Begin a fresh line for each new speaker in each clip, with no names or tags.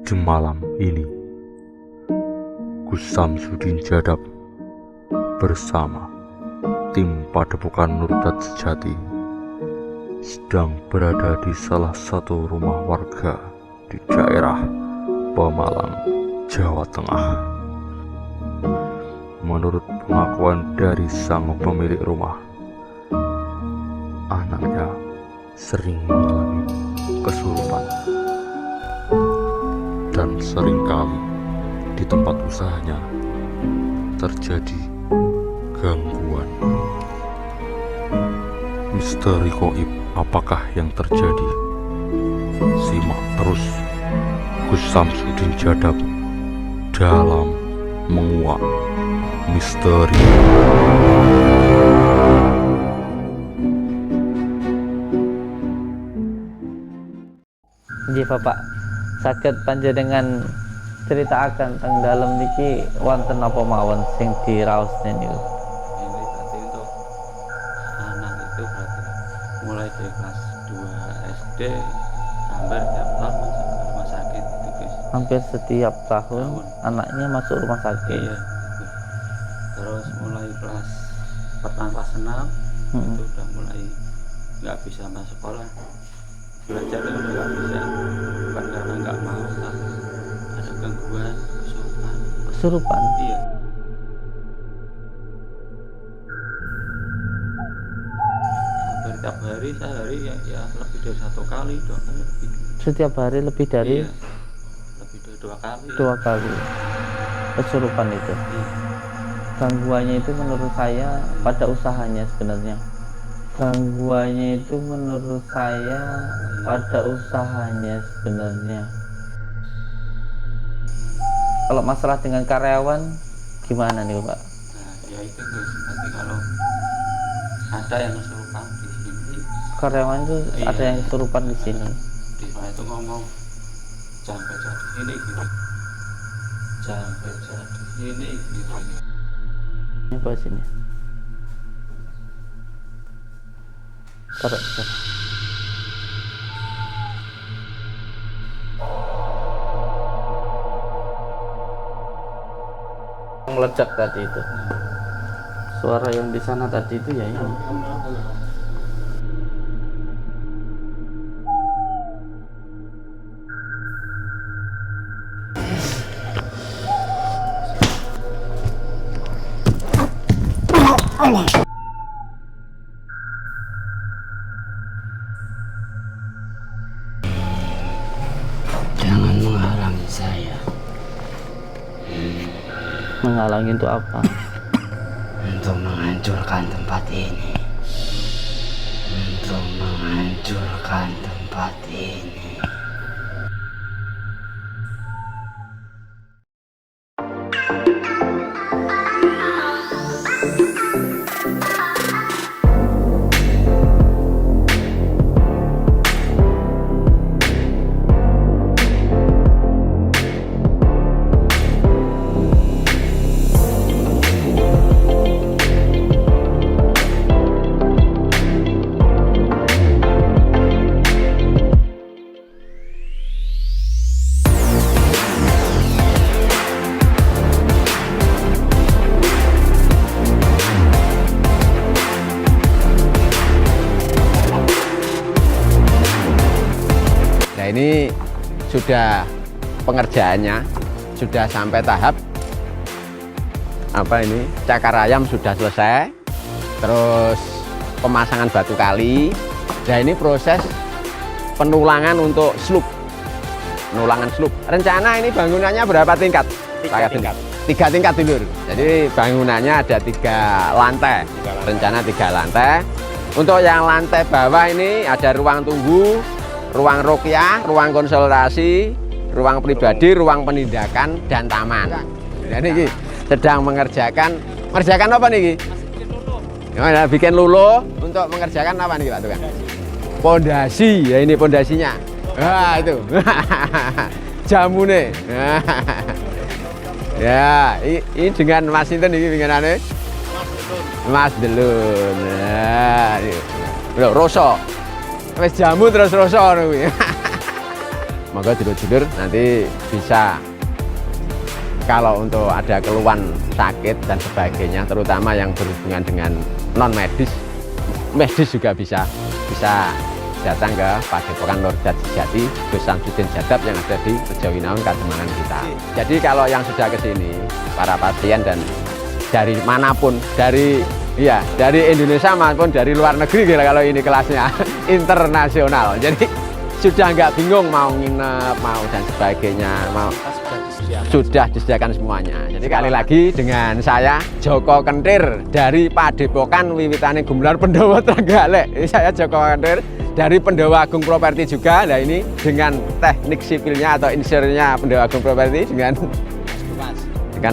Di malam ini, Gus Samsudin Jadab bersama tim Padepokan Nurdat Sejati sedang berada di salah satu rumah warga di daerah Pemalang, Jawa Tengah. Menurut pengakuan dari sang pemilik rumah, anaknya sering mengalami kesurupan dan seringkali di tempat usahanya terjadi gangguan. Misteri gaib apakah yang terjadi? Simak terus Gus Samsudin Jadab dalam menguak misteri.
Nggih Bapak, saged panjenengan ceritaaken teng dalem niki wonten apa mawon sing diraosne niku.
Ini berarti untuk anak itu berarti mulai dari kelas 2 SD hampir tiap tahun masuk ke rumah sakit itu guys.
Hampir setiap tahun anaknya masuk rumah sakit.
Iya. Terus mulai kelas pertama kelas 6 itu udah mulai nggak bisa masuk sekolah. Belajar itu udah nggak bisa, bukan karena nggak mau tapi ada gangguan kesurupan.
Kesurupan.
Iya. Hampir tiap hari sehari ya lebih dari 1 kali 2 kali lebih.
Setiap hari lebih dari
Iya. Lebih dari 2 kali.
2 kali kesurupan itu.
Iya.
Gangguannya itu menurut saya pada usahanya sebenarnya. Gangguannya itu menurut saya pada usahanya sebenarnya. Kalau masalah dengan karyawan gimana nih Pak?
Nah, ya itu guys, nanti kalau ada yang kesurupan di sini,
Karyawan itu
iya,
ada yang kesurupan di sini.
di sana itu ngomong jangan baca di sini gini, jangan baca di sini gini.
Ini Pak sini. Taruh. Meledak tadi itu. Suara yang di sana tadi itu ya ini.
Jangan menghalangi saya
Menghalangi untuk apa?
untuk menghancurkan tempat ini. Untuk menghancurkan tempat ini.
Nah ini sudah pengerjaannya sudah sampai tahap cakar ayam sudah selesai, terus pemasangan batu kali. Nah ini proses penulangan untuk slup, penulangan slup. Rencana ini bangunannya berapa tingkat? 3 tingkat. 3 tingkat dulur. Jadi bangunannya ada 3 lantai. Rencana 3 lantai. Untuk yang lantai bawah ini ada ruang tunggu, ruang ruqyah, ruang konsultasi, ruang pribadi, ruang penindakan, dan taman. Jadi ini sedang mengerjakan apa nih? Bikin lulu untuk mengerjakan apa nih Pak Tukang? Pondasi, ya ini pondasinya. Wah itu, jamu nih. Ya, ini dengan Mas Sinten ini bikinannya? Mas Delun. Nah, ini. Roso. Wis jamu terus rasa ngono kuwi. Semoga dulur-dulur nanti bisa, kalau untuk ada keluhan sakit dan sebagainya, terutama yang berhubungan dengan non medis, medis juga bisa datang ke Padepokan Nurjat Sejati Gus Samsudin Jadab yang ada di Rejowinangun Kademangan kita. Jadi kalau yang sudah ke sini, para pasien dan dari manapun, dari Indonesia maupun dari luar negeri, kalau ini kelasnya internasional. Jadi sudah nggak bingung mau nginep, mau dan sebagainya, sudah disediakan semuanya. Jadi kali lagi dengan saya Joko Kentir dari Padepokan Wiwitane Gumelar Pendowo Trenggalek. Saya Joko Kentir dari Pendowo Agung Properti juga. Nah ini dengan teknik sipilnya atau insinyurnya Pendowo Agung Properti dengan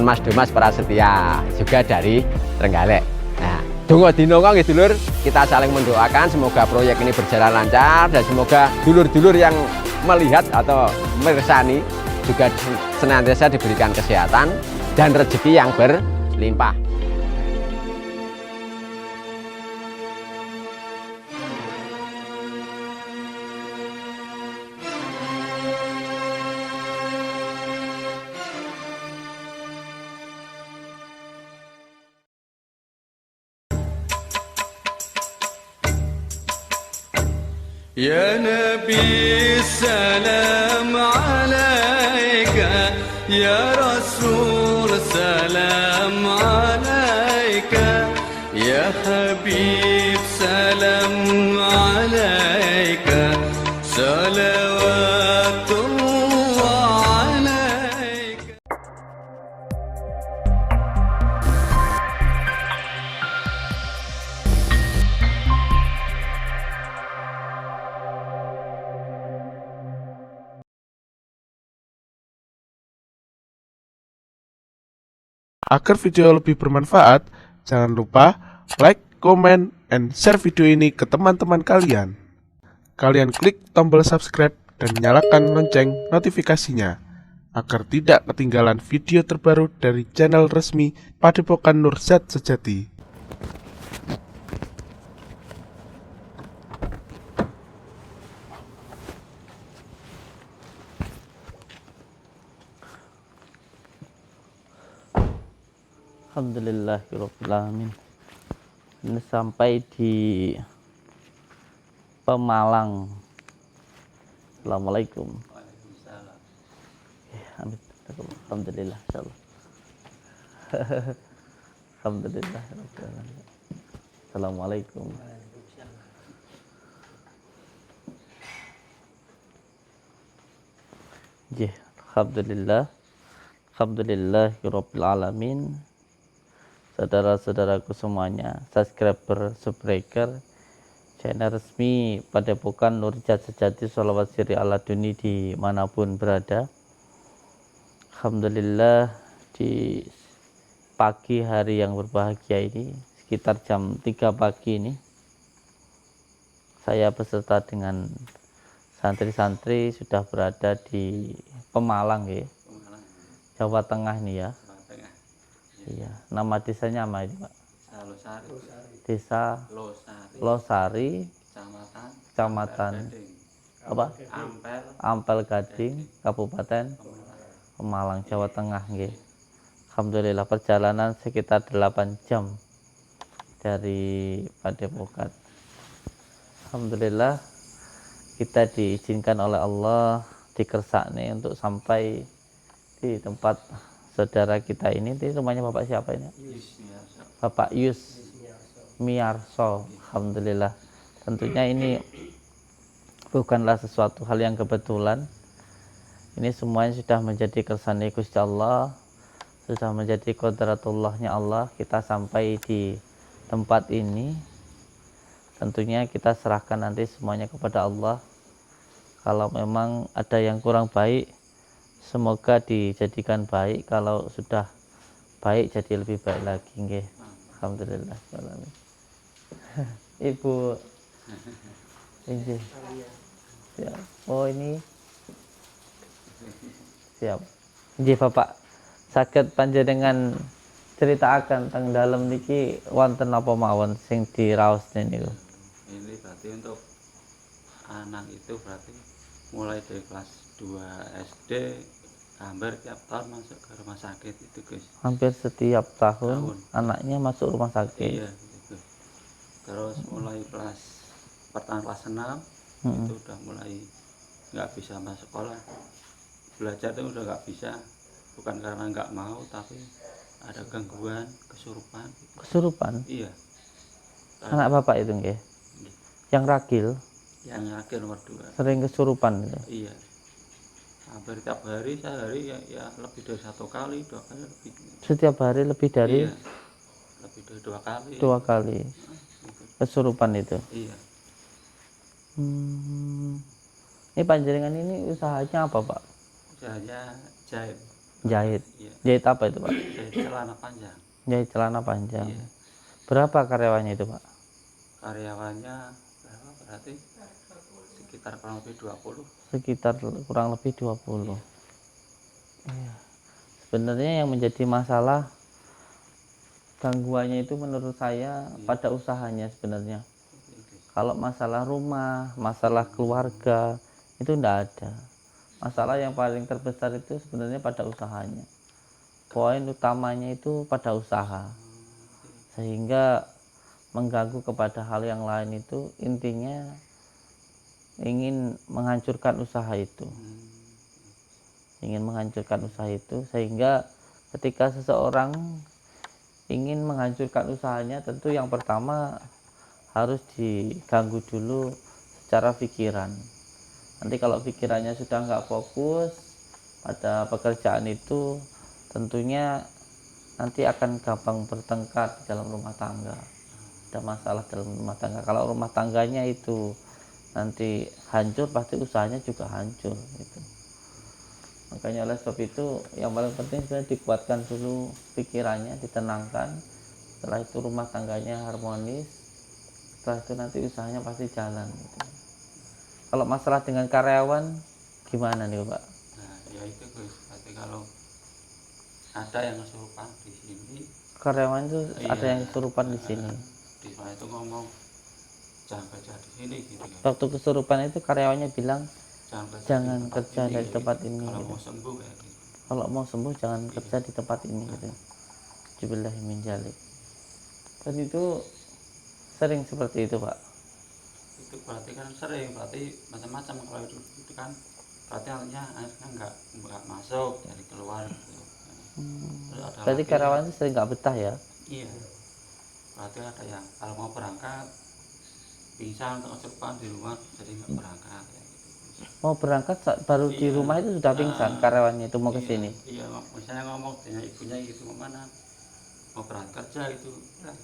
Mas Dumas Prasetya juga dari Trenggalek. Nah, dongo dinongo nggih dulur, kita saling mendoakan semoga proyek ini berjalan lancar dan semoga dulur-dulur yang melihat atau meresani juga senantiasa diberikan kesehatan dan rezeki yang berlimpah.
Ya Nabi salam alaika, Ya Rasul salam alaika, Ya Habib salam alaika, salawatullah alaika.
Agar video lebih bermanfaat, jangan lupa like, comment, and share video ini ke teman-teman kalian. Kalian klik tombol subscribe dan nyalakan lonceng notifikasinya agar tidak ketinggalan video terbaru dari channel resmi Padepokan Nurjat Sejati.
Alhamdulillahirrahmanirrahim. Ini sampai di Pemalang. Assalamualaikum. Amin. Alhamdulillah, insyaallah. Alhamdulillah. Assalamualaikum. Alhamdulillah. Alhamdulillahirabbil alamin. Saudara-saudaraku semuanya, subscriber, subbreaker channel resmi Padepokan Nurjat Sejati Sholawat Siri ala Duni dimanapun berada. Alhamdulillah, di pagi hari yang berbahagia ini, sekitar jam 3 pagi ini, saya beserta dengan santri-santri sudah berada di Pemalang ya, Jawa Tengah ini ya. Iya, nama desanya apa ini Pak? Desa Losari, Kecamatan apa? Ampel Gading, Kabupaten Pemalang, Jawa Tengah nggih. Alhamdulillah perjalanan sekitar 8 jam dari Padepokan. Alhamdulillah kita diizinkan oleh Allah dikersakne untuk sampai di tempat saudara kita ini. Rumahnya Bapak siapa ini? Bapak Yus Miarso. Alhamdulillah, tentunya ini bukanlah sesuatu hal yang kebetulan. Ini semuanya sudah menjadi kersane Gusti Allah, sudah menjadi qadratullahnya Allah. Kita sampai di tempat ini, tentunya kita serahkan nanti semuanya kepada Allah. Kalau memang ada yang kurang baik, semoga dijadikan baik. Kalau sudah baik, jadi lebih baik lagi nggih. Alhamdulillah. Ibu ini siap. Oh ini siap. Nggih Bapak, saged panjenengan ceritakan tentang dalam niki wonten apa mawon sing diraos niku.
Ini berarti untuk anak itu berarti mulai dari kelas 2 SD hampir tiap tahun masuk ke rumah sakit itu Gus.
Hampir setiap tahun
Tahun.
anaknya masuk rumah sakit.
Iya gitu. Terus mulai kelas pertengahan kelas 6
Mm-mm.
itu udah mulai nggak bisa masuk sekolah, belajar itu udah nggak bisa, bukan karena nggak mau tapi ada gangguan kesurupan.
Kesurupan.
Iya.
Anak bapak itu nggih. Yang ragil
Yang akhir nomor 2.
sering kesurupan gitu.
Iya. Hampir tiap hari sehari ya lebih dari 1 kali 2 kali lebih.
Setiap hari lebih dari
Iya. Lebih dari 2 kali.
2 kali kesurupan itu.
Iya.
Ini panjenengan ini usahanya apa Pak?
Usahanya jahit.
Jahit.
Iya.
Jahit apa itu Pak?
Jahit celana panjang.
Jahit celana panjang.
Iya.
Berapa karyawannya itu Pak?
Karyawannya berapa berarti? Sekitar kurang lebih 20.
Sekitar kurang lebih 20. Iya. Sebenarnya yang menjadi masalah gangguannya itu menurut saya pada usahanya sebenarnya. Kalau masalah rumah, masalah keluarga itu enggak ada. Masalah yang paling terbesar itu sebenarnya pada usahanya. Poin utamanya itu pada usaha. Sehingga mengganggu kepada hal yang lain itu intinya ingin menghancurkan usaha itu. Ingin menghancurkan usaha itu sehingga ketika seseorang ingin menghancurkan usahanya tentu yang pertama harus diganggu dulu secara pikiran. Nanti kalau pikirannya sudah nggak fokus pada pekerjaan itu tentunya nanti akan gampang bertengkar di dalam rumah tangga. Ada masalah dalam rumah tangga. Kalau rumah tangganya itu nanti hancur pasti usahanya juga hancur gitu. Makanya oleh sebab itu yang paling penting sebenarnya dikuatkan dulu pikirannya, ditenangkan. Setelah itu rumah tangganya harmonis. Setelah itu nanti usahanya pasti jalan gitu. Kalau masalah dengan karyawan gimana nih Pak?
Nah, ya itu Gus. Berarti kalau ada yang kesurupan di sini,
Karyawan itu ada
iya,
yang kesurupan di sini.
di sana itu ngomong jangan kerja di sini gitu kan.
Waktu kesurupan itu karyawannya bilang
Jangan
kerja di tempat ini,
kalau
gitu.
mau sembuh kayak gitu.
Kalau mau sembuh jangan kerja di tempat ini gitu. Jubillahi min dzalik. Dan itu sering seperti itu Pak.
Itu berarti kan sering, berarti macam-macam kalau itu kan berarti artinya airnya nggak masuk dari keluar gitu. Terus ada
Berarti
lagi
karyawan itu sering nggak betah ya?
iya, berarti ada yang kalau mau berangkat pingsan atau kesurupan di rumah jadi nggak berangkat ya gitu.
Mau berangkat baru di
Iya.
rumah itu sudah pingsan karyawannya itu mau ke
Iya,
sini.
iya, misalnya ngomong dengan ibunya gitu mau mana, mau berangkat kerja itu nah,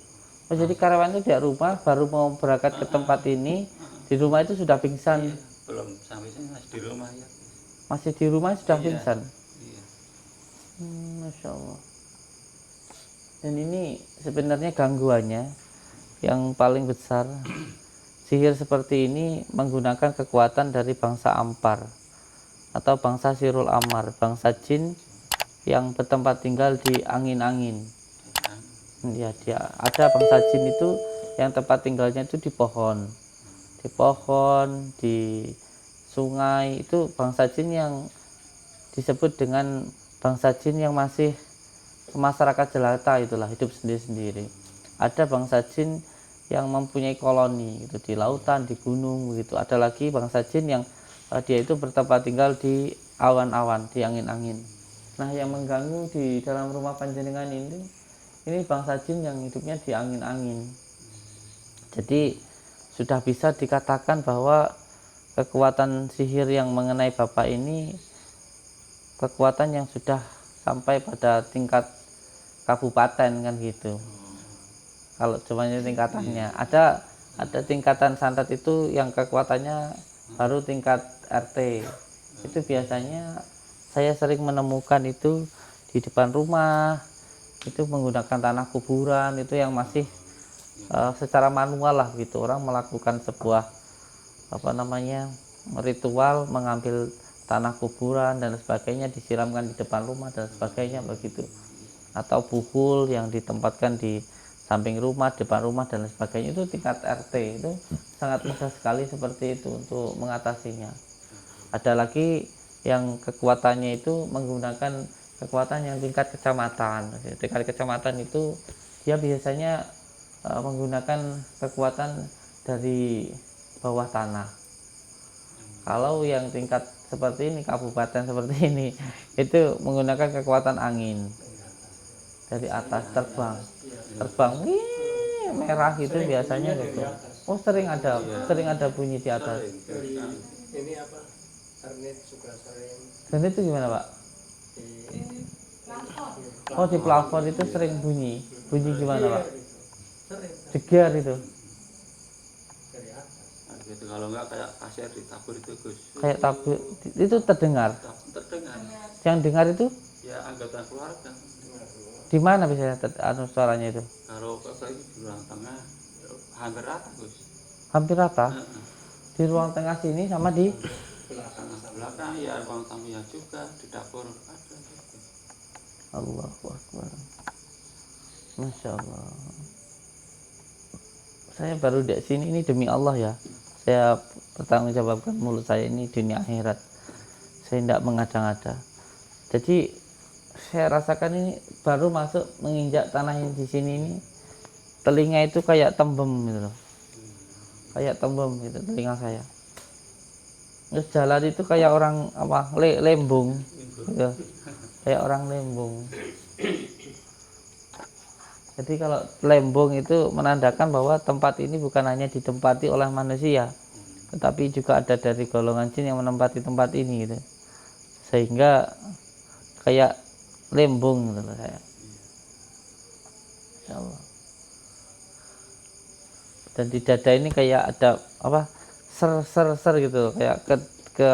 Oh, jadi karyawan itu di rumah baru mau berangkat ke tempat ini, di rumah itu sudah pingsan.
iya, belum sampai sini masih di rumah ya.
Masih di rumah sudah
Iya.
pingsan.
Iya.
Masya Allah. Dan ini sebenarnya gangguannya yang paling besar. Sihir seperti ini menggunakan kekuatan dari bangsa Ampar atau bangsa Sirul Amar, bangsa jin yang bertempat tinggal di angin-angin. Ya, dia ada bangsa jin itu yang tempat tinggalnya itu di pohon, di sungai. Itu bangsa jin yang disebut dengan bangsa jin yang masih masyarakat jelata, itulah hidup sendiri-sendiri. Ada bangsa jin yang mempunyai koloni gitu di lautan, di gunung begitu. Ada lagi bangsa jin yang dia itu bertempat tinggal di awan-awan, di angin-angin. Nah, yang mengganggu di dalam rumah panjenengan ini bangsa jin yang hidupnya di angin-angin. Jadi sudah bisa dikatakan bahwa kekuatan sihir yang mengenai Bapak ini kekuatan yang sudah sampai pada tingkat kabupaten kan gitu. Kalau cumanya tingkatannya ada tingkatan santet itu yang kekuatannya baru tingkat RT. Itu biasanya saya sering menemukan itu di depan rumah, itu menggunakan tanah kuburan, itu yang masih secara manual lah gitu. Orang melakukan sebuah ritual, mengambil tanah kuburan dan sebagainya, disiramkan di depan rumah dan sebagainya begitu. Atau buhul yang ditempatkan di samping rumah, depan rumah dan sebagainya, itu tingkat RT. Itu sangat mudah sekali seperti itu untuk mengatasinya. Ada lagi yang kekuatannya itu menggunakan kekuatan yang tingkat kecamatan. Tingkat kecamatan itu dia biasanya menggunakan kekuatan dari bawah tanah. Kalau yang tingkat seperti ini, kabupaten seperti ini, itu menggunakan kekuatan angin dari atas, terbang, wih, merah gitu biasanya gitu. Oh, sering ada bunyi di atas.
Ini apa? Karnet juga sering.
Dan itu gimana, Pak? Oh, di plafon itu sering bunyi. Bunyi gimana, Pak? Jegar itu.
Nah, gitu. Kalau enggak kayak kasir ditabur itu Gus.
Kayak tabur itu terdengar.
Terdengar.
Yang dengar itu
Ya anggota keluarga.
di mana biasanya suaranya itu?
Kalau kakak itu di ruang tengah hampir rata Gus.
Hampir rata. Di ruang tengah sini sama di
Belakang ya ruang tamu ya juga di dapur ada.
Allahu Akbar. Masya Allah. Saya baru di sini ini demi Allah ya. Saya bertanggungjawabkan mulut saya ini dunia akhirat. Saya tidak mengada-ngada. Jadi saya rasakan ini baru masuk menginjak tanah yang di sini ini, telinga itu kayak tembem gitu loh. Kayak tembem gitu telinga saya. Terus jalan itu kayak orang apa? Lembung. Gitu. Kayak orang lembung. Jadi kalau lembung itu menandakan bahwa tempat ini bukan hanya ditempati oleh manusia, tetapi juga ada dari golongan jin yang menempati tempat ini gitu. Sehingga kayak lembung gitu loh saya. Insyaallah. Dan di dada ini kayak ada apa? Ser gitu, kayak ke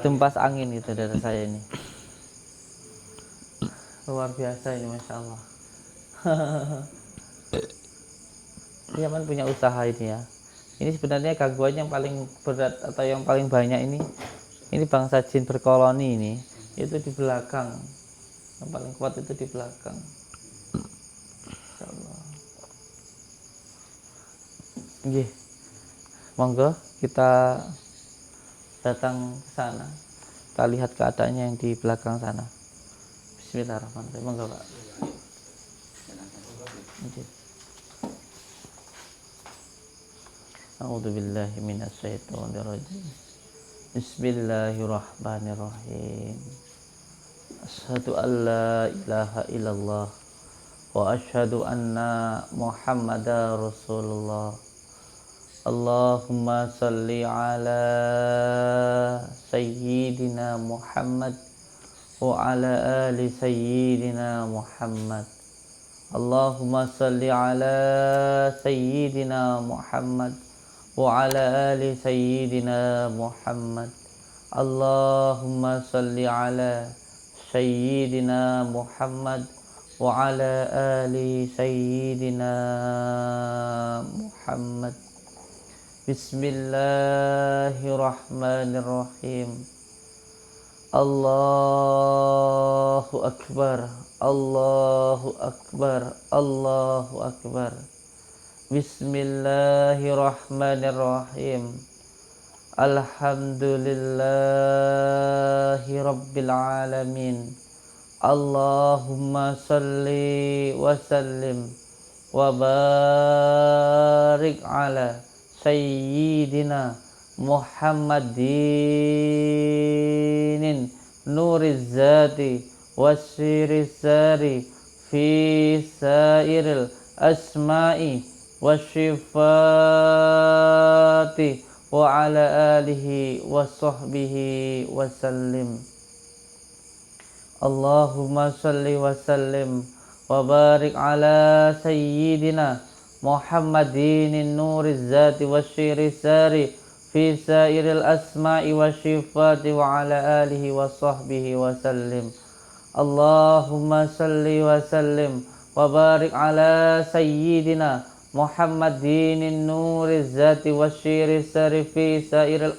tempas angin gitu dada saya ini. Luar biasa ini, Masya Allah. Yaman punya usaha ini ya. Ini sebenarnya gangguan yang paling berat atau yang paling banyak ini bangsa jin berkoloni ini itu di belakang. Yang paling kuat itu di belakang. Insyaallah. Nggih. Monggo kita datang ke sana. Kita lihat keadaannya yang di belakang sana. Bismillahirrahmanirrahim. Monggo, Pak. A'udzu billahi minasy syaithanir rajim. Bismillahirrahmanirrahim. Asyhadu an la ilaha illallah wa asyhadu anna Muhammadar Rasulullah. Allahumma salli ala sayyidina Muhammad wa ala ali sayyidina Muhammad. Allahumma salli ala sayyidina Muhammad wa ala ali sayyidina Muhammad. Allahumma salli ala sayyidina Muhammad wa ala ali sayyidina Muhammad. Bismillahirrahmanirrahim. Allahu Akbar, Allahu Akbar, Allahu Akbar. Bismillahirrahmanirrahim. Alhamdulillahi Rabbil Alamin. Allahumma salli wa sallim wa barik ala Sayyidina Muhammadin nuriz zati wasyiriz sari fi sairil asma'i wasyifati wa ala alihi wa sahbihi wa sallim. Allahumma salli wa sallim wa barik ala Sayyidina Muhammadin nuriz zati wasyiriz sari fi sairil asma'i wasyifati wa ala alihi wa sahbihi wa sallim. Allahumma salli wa sallim wa barik ala Sayyidina Muhammadin nuriz zati wasyiriz sari fi sairil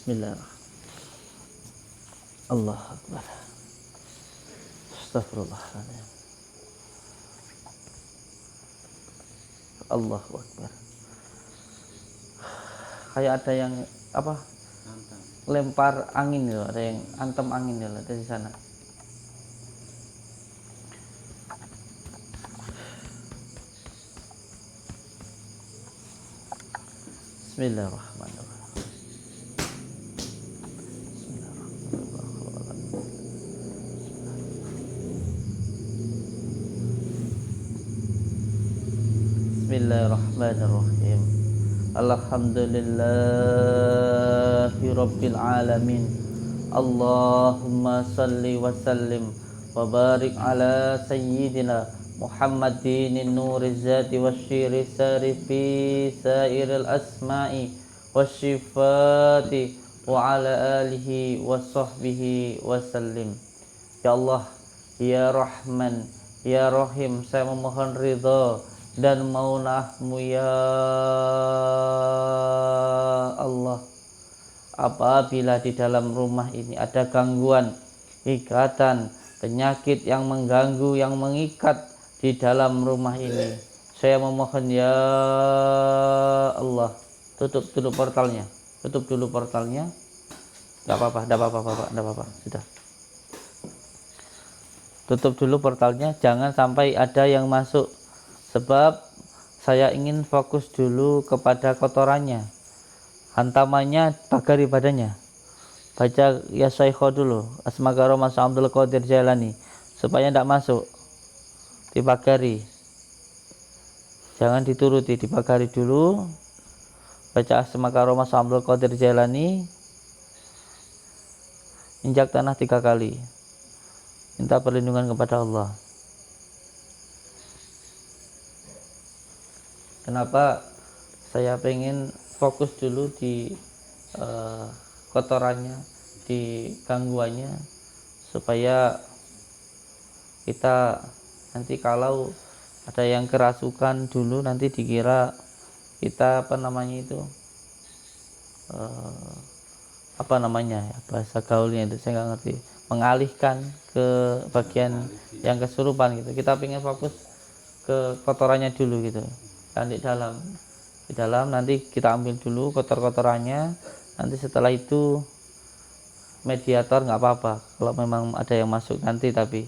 Bismillahirrahmanirrahim. Allahu Akbar. Astagfirullahaladzim. Allahu Akbar. Kayak ada yang apa? Lempar angin itu, ada yang antem angin ya dari sana. Bismillahirrahmanirrahim. Bismillahirrahmanirrahim. Alhamdulillahi rabbil alamin. Allahumma salli wa sallim wa barik ala sayyidina Muhammadin nuriz zati wasyiri sarifi sairil asma'i wasyifati wa ala alihi wa sahbihi wa sallim. Ya Allah, ya Rahman, ya Rahim, saya memohon ridha dan maunahmu ya Allah. Apabila di dalam rumah ini ada gangguan, ikatan, penyakit yang mengganggu, yang mengikat di dalam rumah ini, saya memohon ya Allah, tutup dulu portalnya, tutup dulu portalnya. Enggak apa-apa, enggak apa-apa, Bapak, enggak apa-apa, sudah. Tutup dulu portalnya, jangan sampai ada yang masuk. Sebab saya ingin fokus dulu kepada kotorannya, hantamannya, pagar ibadahnya. Baca ya Syaikho dulu, Asmagaro Mas Abdul Qadir Jailani, supaya tidak masuk, dipagari. Jangan dituruti, dipagari dulu. Baca Asmagaro Mas Abdul Qadir Jailani, injak tanah 3 kali, minta perlindungan kepada Allah. Kenapa saya pengen fokus dulu di kotorannya, di gangguannya, supaya kita nanti kalau ada yang kerasukan dulu nanti dikira kita apa namanya itu apa namanya ya, bahasa gaulnya itu saya nggak ngerti, mengalihkan ke bagian yang kesurupan gitu. Kita pengen fokus ke kotorannya dulu gitu. Dan di dalam nanti kita ambil dulu kotor-kotorannya, nanti setelah itu mediator nggak apa-apa kalau memang ada yang masuk nanti. Tapi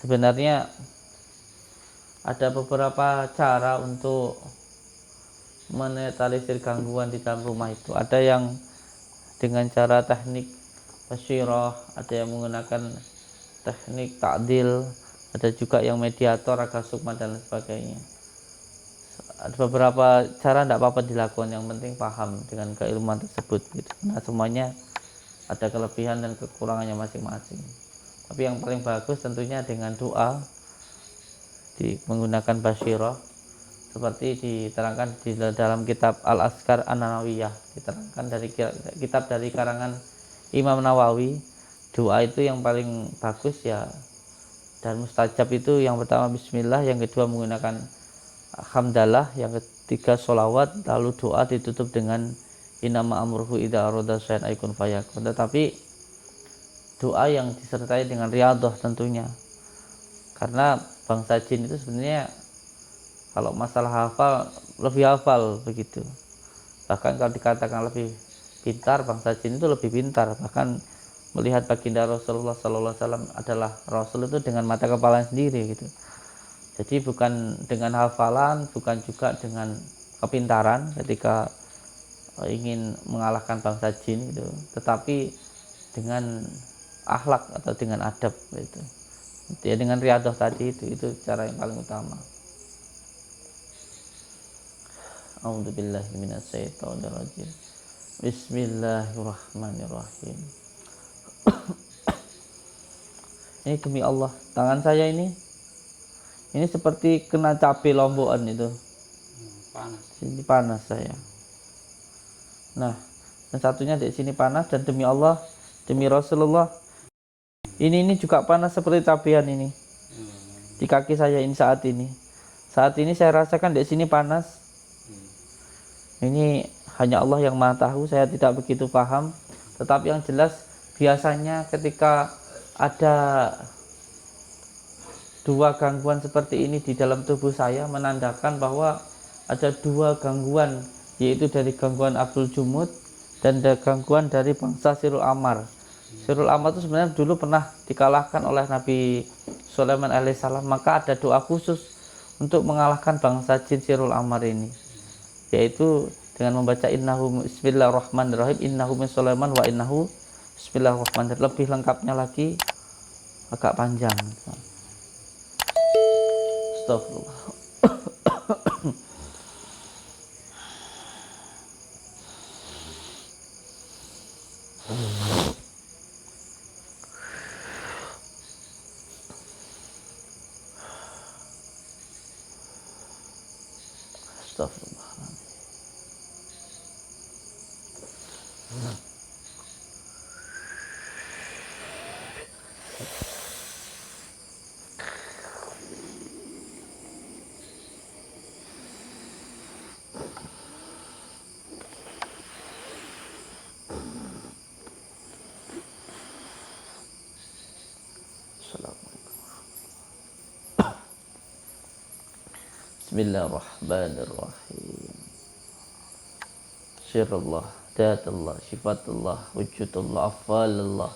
sebenarnya ada beberapa cara untuk menetralisir gangguan di dalam rumah itu. Ada yang dengan cara teknik basyirah, ada yang menggunakan teknik ta'dil, ada juga yang mediator, agak sukma dan sebagainya. Ada beberapa cara, tidak apa-apa dilakukan, yang penting paham dengan keilmuan tersebut gitu. Nah, semuanya ada kelebihan dan kekurangannya masing-masing. Tapi yang paling bagus tentunya dengan doa, menggunakan basyirah, seperti diterangkan di dalam kitab Al-Azkar An-Nawawiyah, diterangkan dari kitab dari karangan Imam Nawawi. Doa itu yang paling bagus ya, dan mustajab itu yang pertama bismillah, yang kedua menggunakan hamdalah, yang ketiga sholawat, lalu doa ditutup dengan innama amruhu idza arada syai'an aikun fayakun. Tetapi doa yang disertai dengan riyadhah tentunya, karena bangsa jin itu sebenarnya kalau masalah hafal lebih hafal begitu. Bahkan kalau dikatakan lebih pintar, bangsa jin itu lebih pintar. Bahkan melihat baginda Rasulullah SAW adalah Rasul itu dengan mata kepala sendiri gitu. Jadi bukan dengan hafalan, bukan juga dengan kepintaran ketika ingin mengalahkan bangsa jin gitu, tetapi dengan akhlak atau dengan adab gitu. Ya dengan riyadhah tadi itu cara yang paling utama. A'udzubillahi minasyaitonirrajim. Bismillahirrahmanirrahim. Ini demi Allah, tangan saya ini seperti kena cabai lombokan itu.
Panas.
Sini panas saya. Nah, dan satunya di sini panas, dan demi Allah, demi Rasulullah, ini juga panas seperti cabean ini. Di kaki saya ini saat ini. Saat ini saya rasakan di sini panas. Ini hanya Allah yang Maha tahu, saya tidak begitu paham. Tetapi yang jelas biasanya ketika ada dua gangguan seperti ini di dalam tubuh saya, menandakan bahwa ada 2 gangguan, yaitu dari gangguan Abdul Jumud dan ada gangguan dari bangsa Sirul Amar. Sirul Amar itu sebenarnya dulu pernah dikalahkan oleh Nabi Sulaiman alaihissalam, maka ada doa khusus untuk mengalahkan bangsa jin Sirul Amar ini, yaitu dengan membaca innahu bismillahirrahmanirrahim, innahu min Sulaiman wa innahu bismillahirrahmanirrahim. Lebih lengkapnya lagi agak panjang. Astagfirullah. Astagfirullah. Bismillahirrahmanirrahim. Syirullah, datullah, sifatullah, wujudullah, afalullah.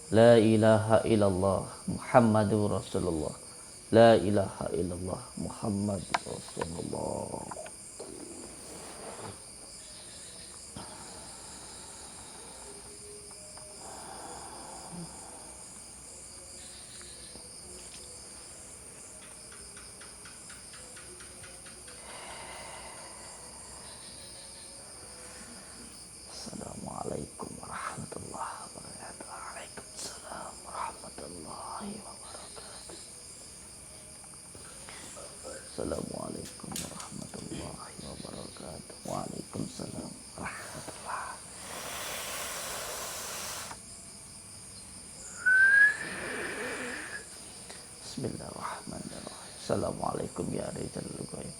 La ilaha illallah Muhammadur Rasulullah. La ilaha illallah Muhammadur Rasulullah. Assalamualaikum warahmatullahi wabarakatuh. Waalaikumsalam warahmatullahi wabarakatuh. Assalamualaikum warahmatullahi wabarakatuh. Waalaikumsalam warahmatullahi. Bismillahirrahmanirrahim. Assalamualaikum ya rijalul ghaib.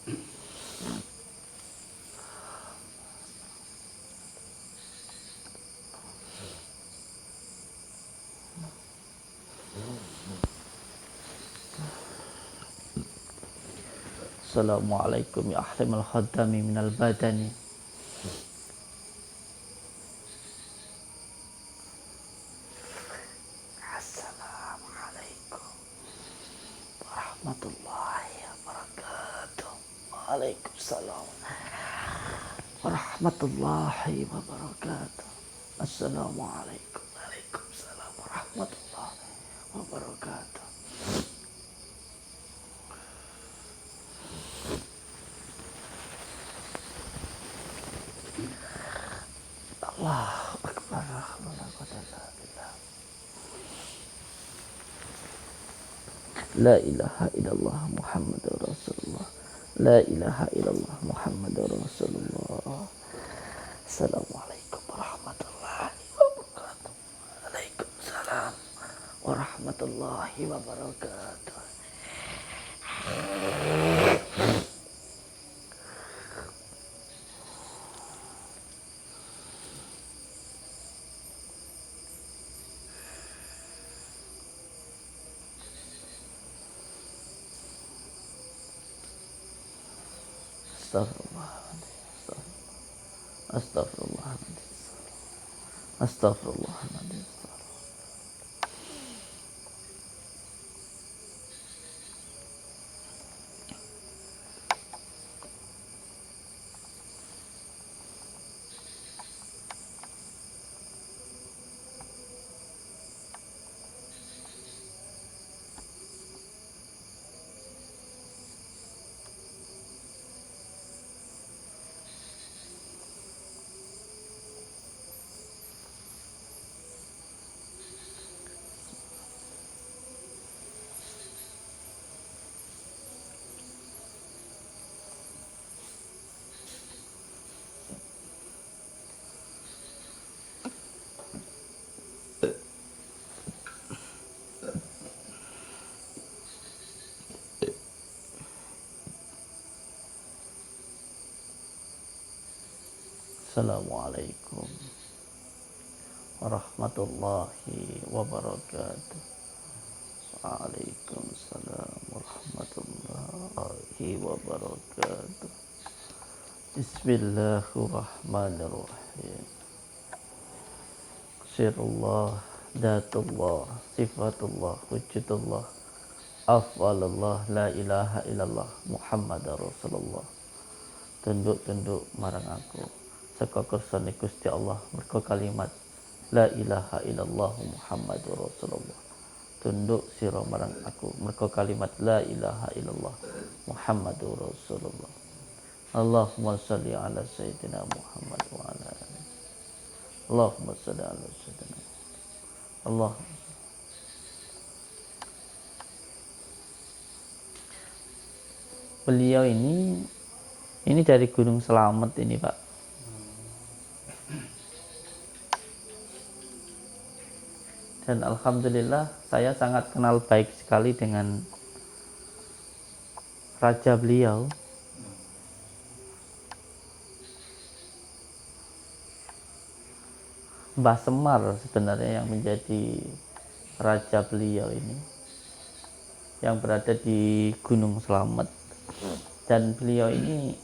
Assalamualaikum ya ahlimal khaddami minal badani. Assalamualaikum warahmatullahi wabarakatuh. Waalaikumsalam warahmatullahi wabarakatuh. Assalamualaikum. Waalaikumsalam warahmatullahi wabarakatuh. Allahu Akbar. La ilaha illallah Muhammadur Rasulullah. La ilaha illallah Muhammadur Rasulullah. Assalamualaikum warahmatullahi wabarakatuh. Waalaikumsalam warahmatullahi wabarakatuh. Astagfirullahaladzim. Astagfirullahaladzim. Assalamualaikum warahmatullahi wabarakatuh. Waalaikumsalam warahmatullahi wabarakatuh. Bismillahirrahmanirrahim. Sirullah, datullah, sifatullah, wujudullah, afwalullah, la ilaha illallah, Muhammad Rasulullah. Tunduk-tunduk marang aku saka kersane Gusti Allah mergo kalimat la ilaha illallah Muhammadur Rasulullah. Tunduk sira marang aku mergo kalimat la ilaha illallah Muhammadur Rasulullah. Allahumma shalli ala sayyidina Muhammad wa ala alihi. Allahumma shalli ala sayyidina Allah. Beliau ini dari Gunung Selamet ini, Pak. Dan alhamdulillah saya sangat kenal baik sekali dengan raja beliau. Mbah Semar sebenarnya yang menjadi raja beliau ini, yang berada di Gunung Selamet. Dan beliau ini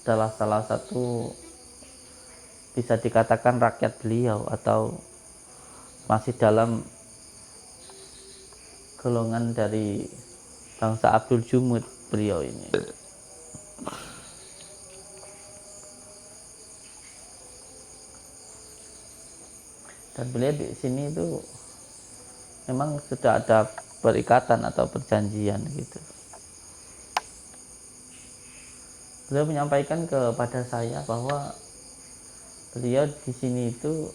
adalah salah satu, bisa dikatakan rakyat beliau, atau masih dalam golongan dari bangsa Abdul Jumud beliau ini. Dan beliau di sini itu memang sudah ada perikatan atau perjanjian gitu. Beliau menyampaikan kepada saya bahwa beliau di sini itu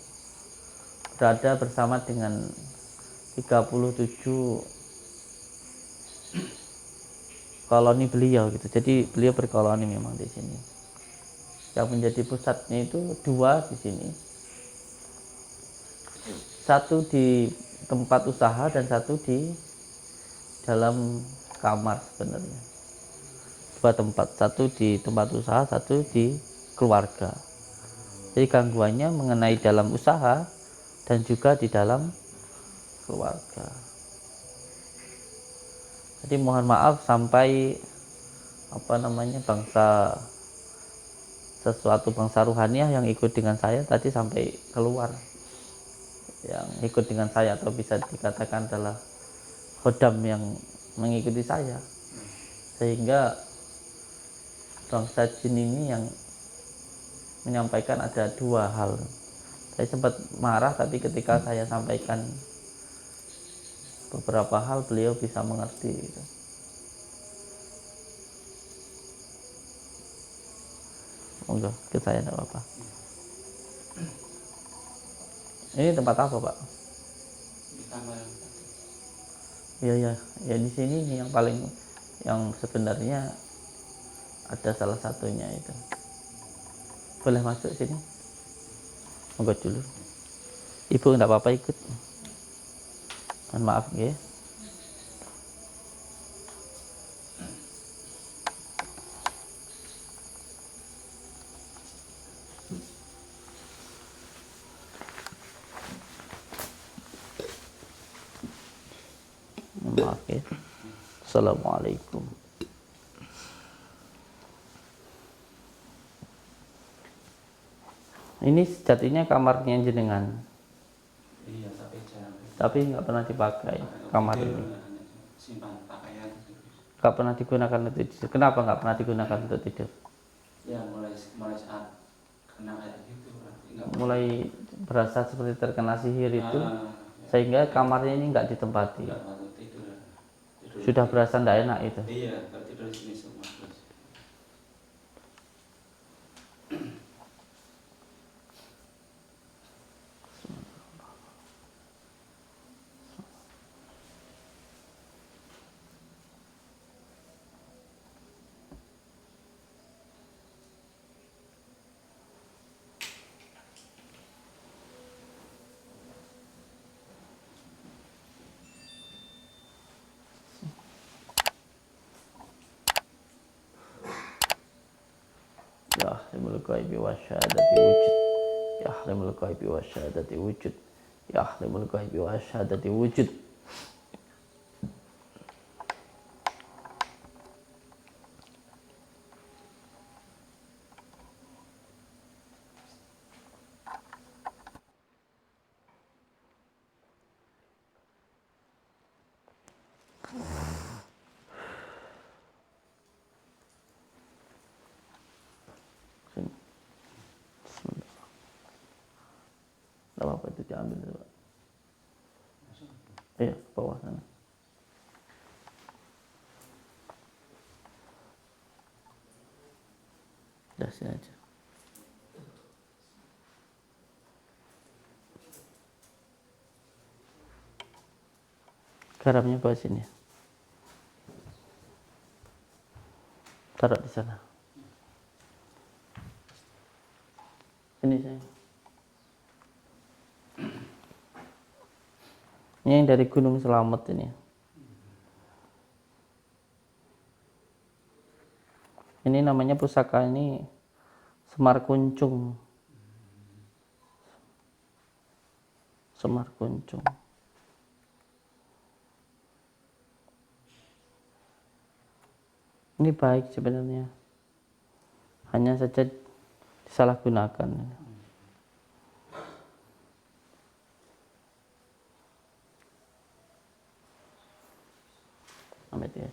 berada bersama dengan 37 koloni beliau gitu. Jadi beliau berkoloni memang di sini. Yang menjadi pusatnya itu 2 di sini. Satu di tempat usaha dan satu di dalam kamar sebenarnya. 2 tempat, satu di tempat usaha, satu di keluarga. Jadi gangguannya mengenai dalam usaha dan juga di dalam keluarga. Jadi mohon maaf sampai bangsa ruhaniah yang ikut dengan saya tadi sampai keluar. Yang ikut dengan saya, atau bisa dikatakan adalah khodam yang mengikuti saya, sehingga bangsa jin ini yang menyampaikan ada 2 hal. Saya sempat marah, tapi ketika saya sampaikan beberapa hal beliau bisa mengerti gitu. Monggo ke saya, tidak apa-apa. Ini tempat apa, Pak? Iya, ya di sini yang paling, yang sebenarnya ada salah satunya itu. Boleh masuk sini? Monggo dulu. Ibu enggak apa-apa ikut. Mohon maaf ya. Maaf ya. Assalamualaikum. Ini sejatinya kamarnya jenengan.
Iya,
Tapi nggak pernah dipakai kamar ini.
Simpan pakaian.
Nggak pernah digunakan untuk tidur. Kenapa nggak pernah digunakan untuk tidur?
Ya mulai saat kena kayak gitu.
Mulai berasa seperti terkena sihir itu, sehingga kamarnya ini nggak ditempati. Sudah berasa tidak enak itu.
Iya, tidur di sini semua.
Ya ahlimul ghaibi wa syahadati wujud. Ya ahlimul ghaibi wa syahadati wujud. Ya ahlimul ghaibi wa syahadati wujud. Tidak apa-apa, itu diambil dulu. Iya, ke bawah sana. Udah sini aja. Garamnya bawa sini. Taruh di sana. Ini saya. Ini yang dari Gunung Selamet ini. Ini namanya pusaka ini Semar Kuncung. Semar Kuncung. Ini baik sebenarnya. Hanya saja disalahgunakan. Amit ya.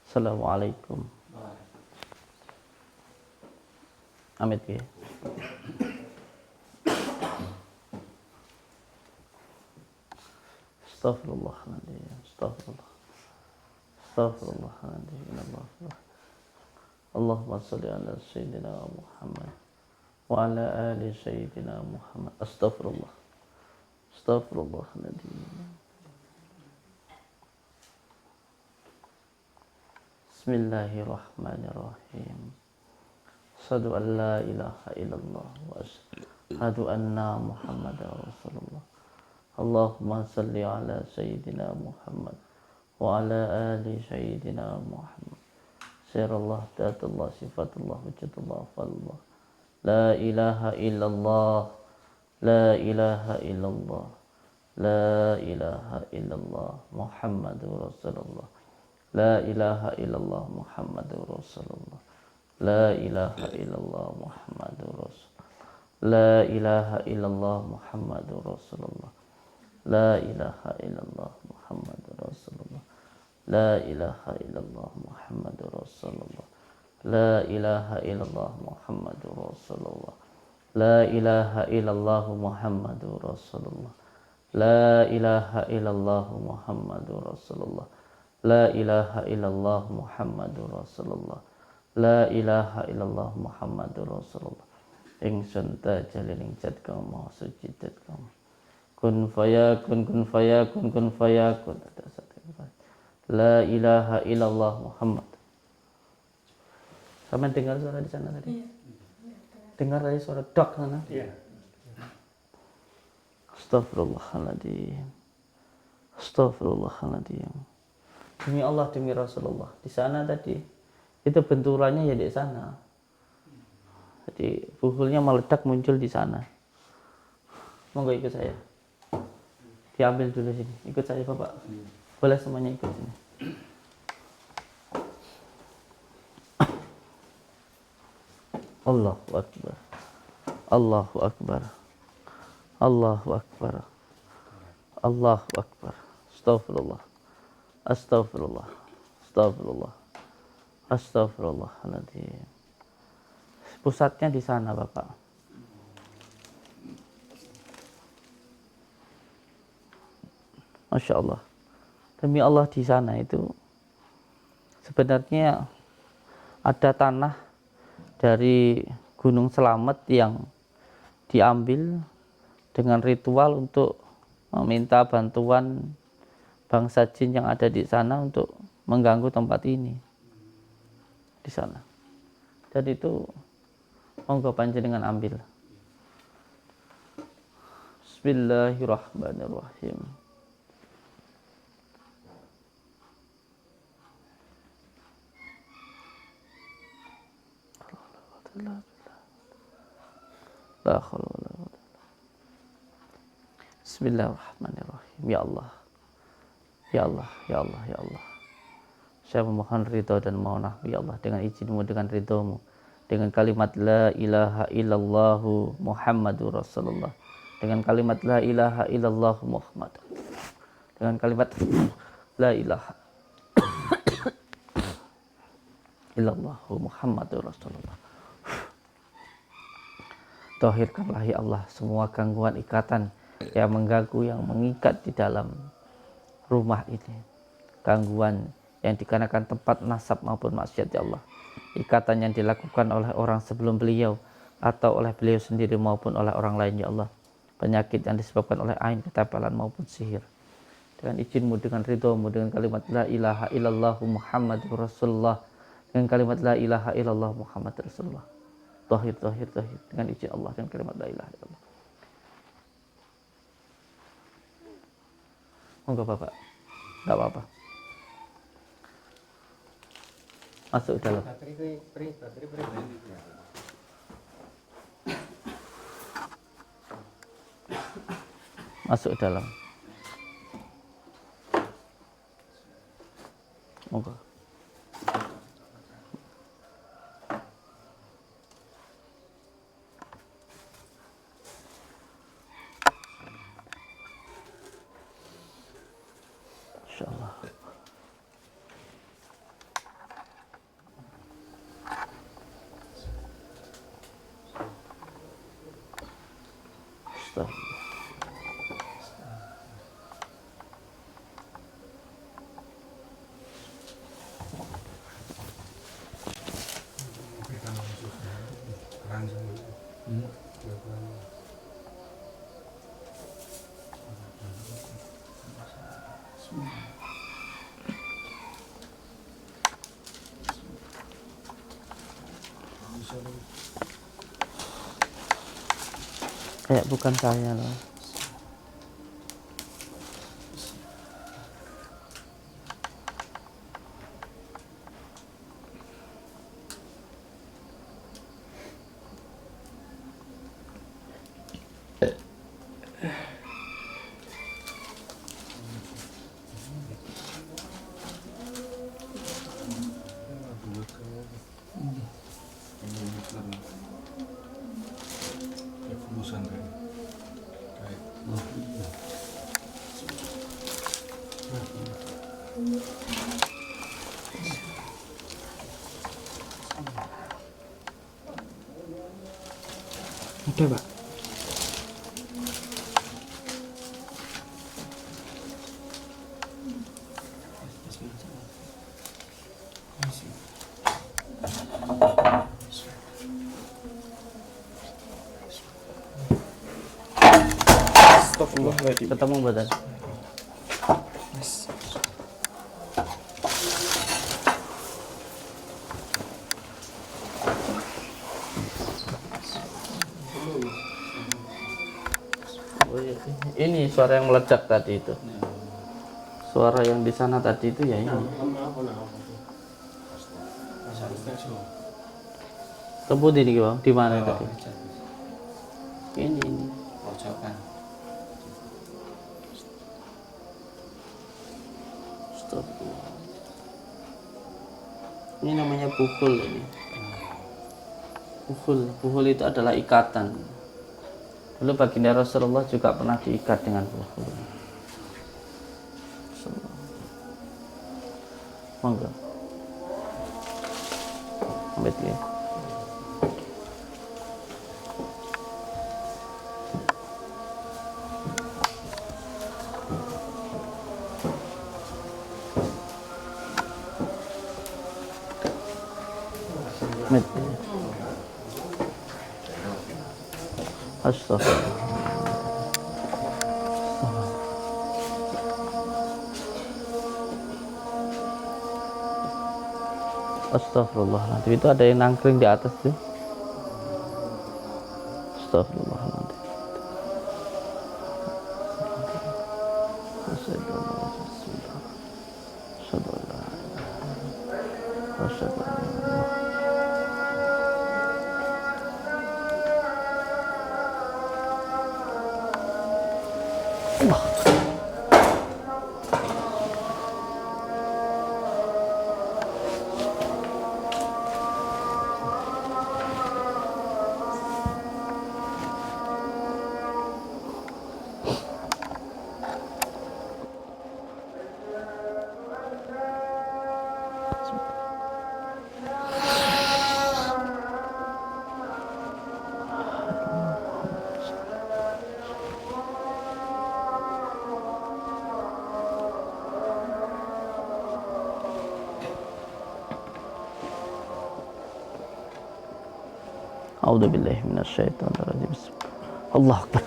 Assalamualaikum. Amit ya. Astaghfirullahaladzim. Astaghfirullah. Astaghfirullahaladzim. Allahumma salli ala Sayyidina Muhammad wa ala ali Sayyidina Muhammad. Astaghfirullah. Astaghfirullahaladzim. Bismillahirrahmanirrahim. Asyhadu an la ilaha illallah wa asyhadu anna Muhammadar Rasulullah. Allahumma salli ala Sayyidina Muhammad wa ala ali Sayyidina Muhammad. Sirallah, datullah, sifatullah, wujudullah, fallah. La ilaha illallah. La ilaha illallah. La ilaha illallah. Muhammadur Rasulullah. La ilaha illallah. Muhammadur Rasulullah. La ilaha illallah. Muhammadur Rasulullah. La ilaha illallah. Muhammadur Rasulullah. La ilaha illallah. Muhammadur Rasulullah. La ilaha illallah Muhammadur Rasulullah. La ilaha illallah Muhammadur Rasulullah. La ilaha illallah Muhammadur Rasulullah. La ilaha illallah Muhammadur Rasulullah. La ilaha illallah Muhammadur Rasulullah. La ilaha illallah Muhammadur Rasulullah. Ingsun tajaliling jat kaum maha suci jat kaum. Kun fayakun, kun fayakun, kun fayakun. La ilaha illallah Muhammad. Sama dengar suara di sana tadi? Iya. Dengar tadi suara dok sana? Iya. Astaghfirullahaladzim. Astaghfirullahaladzim. Demi Allah, demi Rasulullah. Di sana tadi, itu benturannya ya di sana. Jadi buhulnya meledak muncul di sana. Monggo ikut saya. Diambil dulu sini. Ikut saya Bapak. Boleh semuanya ikut sini. Allahu Akbar. Allahu Akbar. Allahu Akbar. Allahu Akbar. Astaghfirullah. Astaghfirullah. Astaghfirullah. Astaghfirullahaladzim. Pusatnya di sana Bapak. Masya Allah. Demi Allah di sana itu sebenarnya ada tanah dari Gunung Selamet yang diambil dengan ritual untuk meminta bantuan bangsa jin yang ada di sana untuk mengganggu tempat ini di sana. Jadi itu monggo panjenengan ambil. Bismillahirrahmanirrahim. Bismillahirrahmanirrahim. Ya Allah, ya Allah, ya Allah, ya Allah. Saya memohon ridho dan mohon ya Allah dengan izinmu, dengan ridhomu, dengan kalimat la ilaha illallah Muhammadur Rasulullah, dengan kalimat la ilaha illallah Muhammad, dengan kalimat la ilaha illallah Muhammadur Rasulullah. Tahirkanlah ya Allah semua gangguan ikatan yang mengganggu, yang mengikat di dalam rumah ini. Gangguan yang dikarenakan tempat nasab maupun maksiat ya Allah. Ikatan yang dilakukan oleh orang sebelum beliau atau oleh beliau sendiri maupun oleh orang lain ya Allah. Penyakit yang disebabkan oleh ain, ketempelan maupun sihir. Dengan izinmu, dengan ridhomu, dengan kalimat la ilaha illallah Muhammadur Rasulullah, dengan kalimat la ilaha illallah Muhammadur Rasulullah. Tahir, tahir, tahir. Dengan izin Allah, dengan kalimat la ilaha illallah. Enggak Bapak, enggak apa-apa. Masuk dalam. Masuk dalam. Monggo. Insyaallah. Astagfirullah. Kayak bukan saya loh.
Oke, Pak.
Ketemu badan. Ini suara yang meledak tadi itu. Suara yang di sana tadi itu ya ini. Tebut ini Bang, di mana tadi? Ini.
Pojokan.
Astagfirullah. Ini namanya pukul ini. Pukul itu adalah ikatan. Dulu baginda Rasulullah juga pernah diikat dengan pukul. Monggo. Ambil dia. Ambil dia. Astagfirullah. Astagfirullahaladzim. Itu ada yang nangkring di atas tuh. Astagfirullahaladzim. A'udzubillahi minasyaitonirrajim. Allahu Akbar.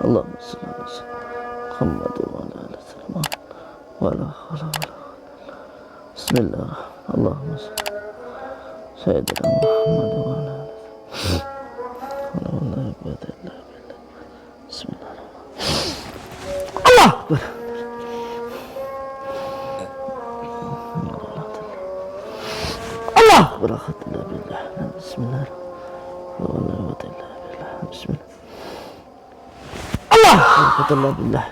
Allahumma shalli ala Muhammad wa ala ali Muhammad wa la hawla wa la Bismillah. Allahumma shalli Sayyidina Muhammad wa ala ali Bismillah. Allah Akbar. Allah Akbar. Bismillah. Bismillah. Allah Alhamdulillah billah.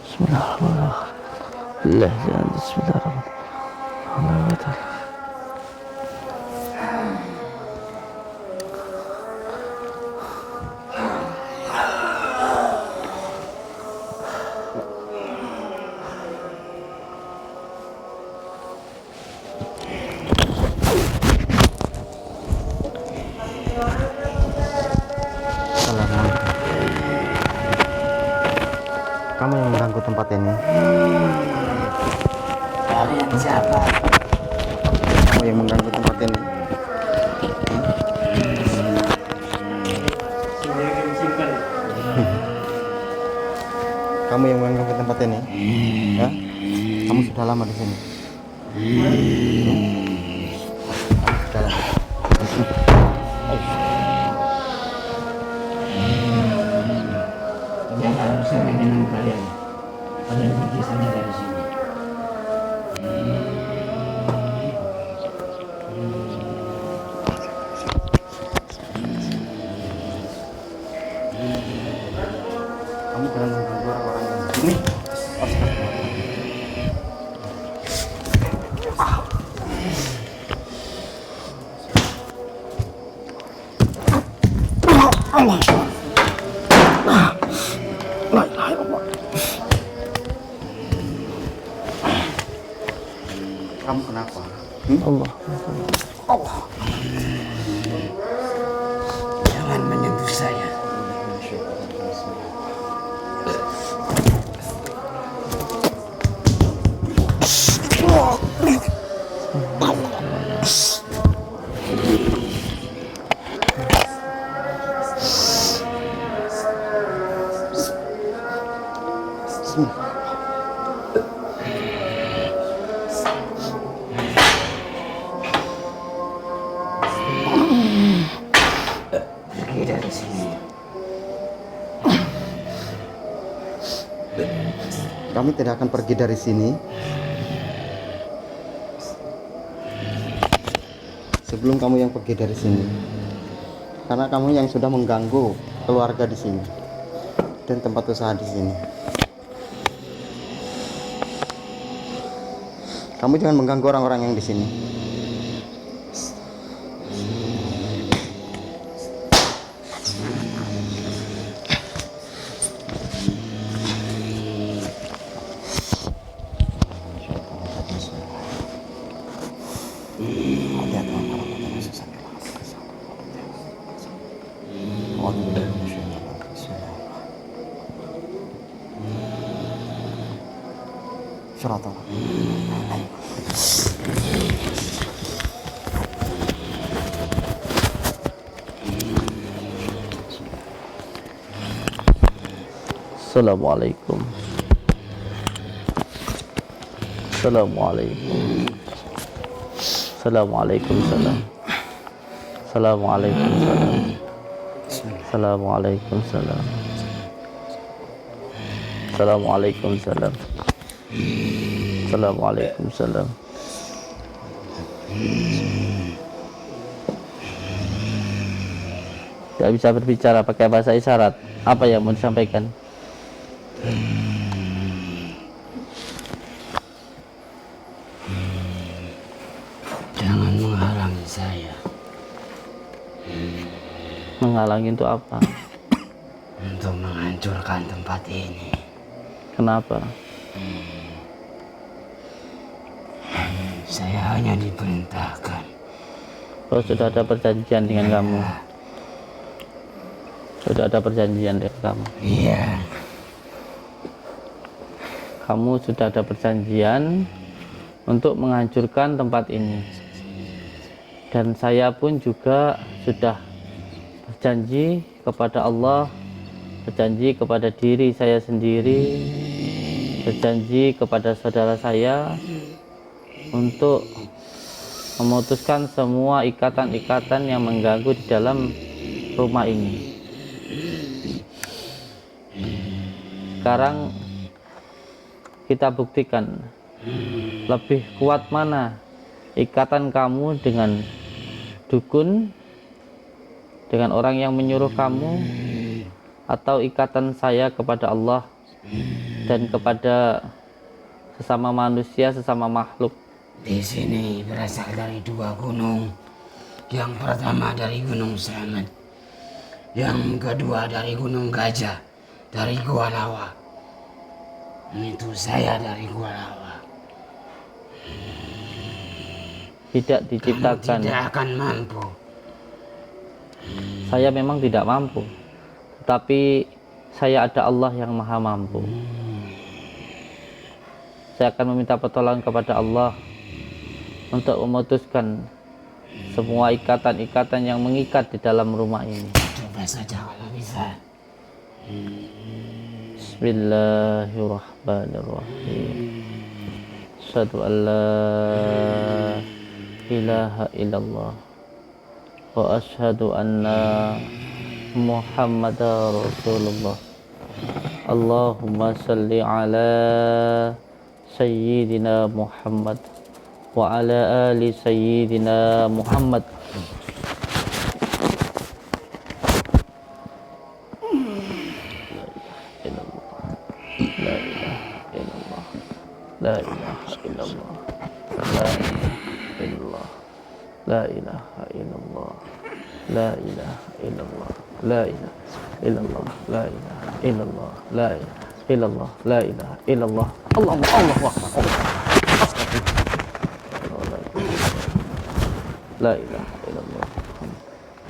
Bismillahirrahmanirrahim. Bismillahirrahmanirrahim.
Kamu yang mengganggu tempat ini.
Kalian siapa?
Kamu yang mengganggu tempat ini. Kamu yang mengganggu tempat ini. Ya? Kamu sudah lama di sini. Sudah lama.
Jangan usah dengan kalian. Kalian pergi saja dari sini.
Kamu jangan mengganggu orang-orang yang di sini. Kamu kenapa?
Allah.
Jangan menyentuh saya. Pergi dari sini.
Kami tidak akan pergi dari sini sebelum kamu yang pergi dari sini, karena kamu yang sudah mengganggu keluarga di sini dan tempat usaha di sini. Kamu jangan mengganggu orang-orang yang di sini.
Assalamualaikum. Assalamualaikum. Assalamualaikum salam. Assalamualaikum salam. Assalamualaikum salam. Assalamualaikum salam. Assalamualaikum salam. Tidak bisa berbicara, pakai bahasa isyarat. Apa yang mau disampaikan?
Jangan menghalangi saya.
Menghalangi untuk apa?
Untuk menghancurkan tempat ini.
Kenapa?
Saya hanya diperintahkan.
Oh, sudah ada perjanjian dengan kamu. Sudah ada perjanjian dengan kamu.
Iya.
Kamu sudah ada perjanjian untuk menghancurkan tempat ini. Dan saya pun juga sudah berjanji kepada Allah, berjanji kepada diri saya sendiri, berjanji kepada saudara saya untuk memutuskan semua ikatan-ikatan yang mengganggu di dalam rumah ini. Sekarang kita buktikan lebih kuat mana ikatan kamu dengan dukun, dengan orang yang menyuruh kamu, atau ikatan saya kepada Allah dan kepada sesama manusia, sesama makhluk.
Di sini berasal dari dua gunung. Yang pertama dari Gunung Slamet, yang kedua dari Gunung Gajah, dari Gua Lawa. Itu saya dari Gua Lawa.
Tidak diciptakan.
Kamu tidak akan mampu.
Saya memang tidak mampu, tapi saya ada Allah yang maha mampu. Saya akan meminta pertolongan kepada Allah untuk memutuskan semua ikatan-ikatan yang mengikat di dalam rumah ini.
Coba saja kalau bisa.
Bismillahirrahmanirrahim. Asyhadu an la ilaha illallah wa asyhadu anna Muhammadar Rasulullah. Allahumma salli ala Sayyidina Muhammad wa ala ali Sayyidina Muhammad. La ilaha illallah. La ilaha illallah. La ilaha illallah. La ilaha illallah. La ilaha illallah. La ilaha illallah. La ilaha illallah. Allahu akbar. La ilaha illallah.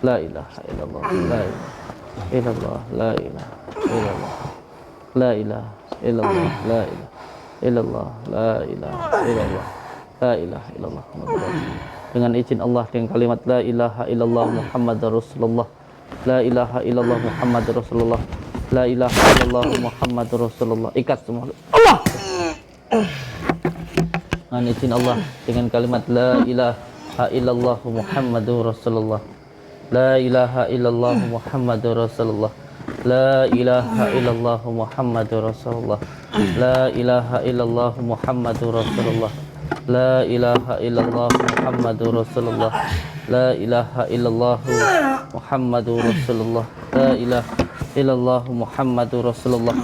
La ilaha illallah. La ilaha illallah. La ilaha illallah. La ilaha illallah. La ilaha illallah. La ilaha illallah. La ilaha illallah. Dengan izin Allah, dengan kalimat la ilaha illallah Muhammadar Rasulullah. La ilaha illallah Muhammadar Rasulullah. La ilaha illallah Muhammadar Rasulullah. Ikat semua. Allah. Dengan izin Allah, dengan kalimat la ilaha illallah Muhammadur Rasulullah. La ilaha illallah Muhammadur Rasulullah. La ilaha illallah Muhammadur Rasulullah. La ilaha illallah Muhammadur Rasulullah. La ilaha illallah Muhammadur Rasulullah. La ilaha illallah Muhammadur Rasulullah. La ilaha illallah Muhammadur Rasulullah.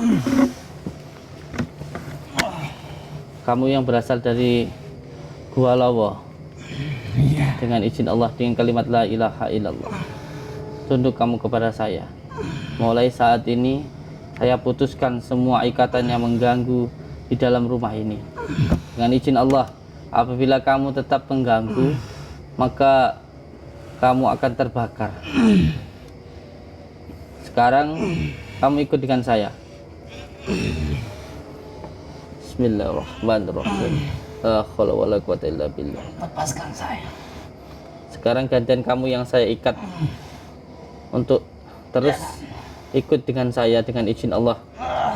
Kamu yang berasal dari Gua Lawa, dengan izin Allah, dengan kalimat la ilaha illallah, tunduk kamu kepada saya. Mulai saat ini saya putuskan semua ikatan yang mengganggu di dalam rumah ini. Dengan izin Allah, apabila kamu tetap mengganggu, maka kamu akan terbakar. Sekarang kamu ikut dengan saya. Bismillahirrahmanirrahim. La haula wala quwwata illa billah.
Lepaskan saya.
Sekarang gantian kamu yang saya ikat untuk terus ikut dengan saya dengan izin Allah,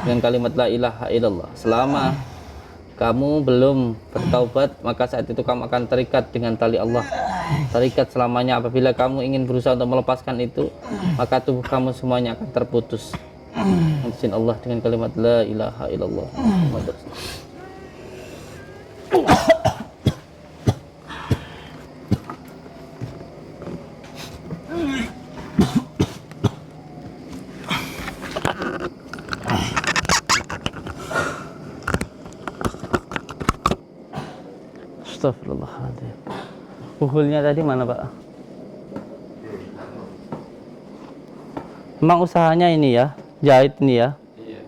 dengan kalimat la ilaha illallah. Selama kamu belum bertaubat, maka saat itu kamu akan terikat dengan tali Allah, terikat selamanya. Apabila kamu ingin berusaha untuk melepaskan itu, maka tubuh kamu semuanya akan terputus. Dengan izin Allah, dengan kalimat la ilaha illallah Muhammadur Rasulullah. Astagfirullahaladzim. Puhulnya tadi mana Pak? Emang usahanya ini ya, jahit ini ya?
Iya.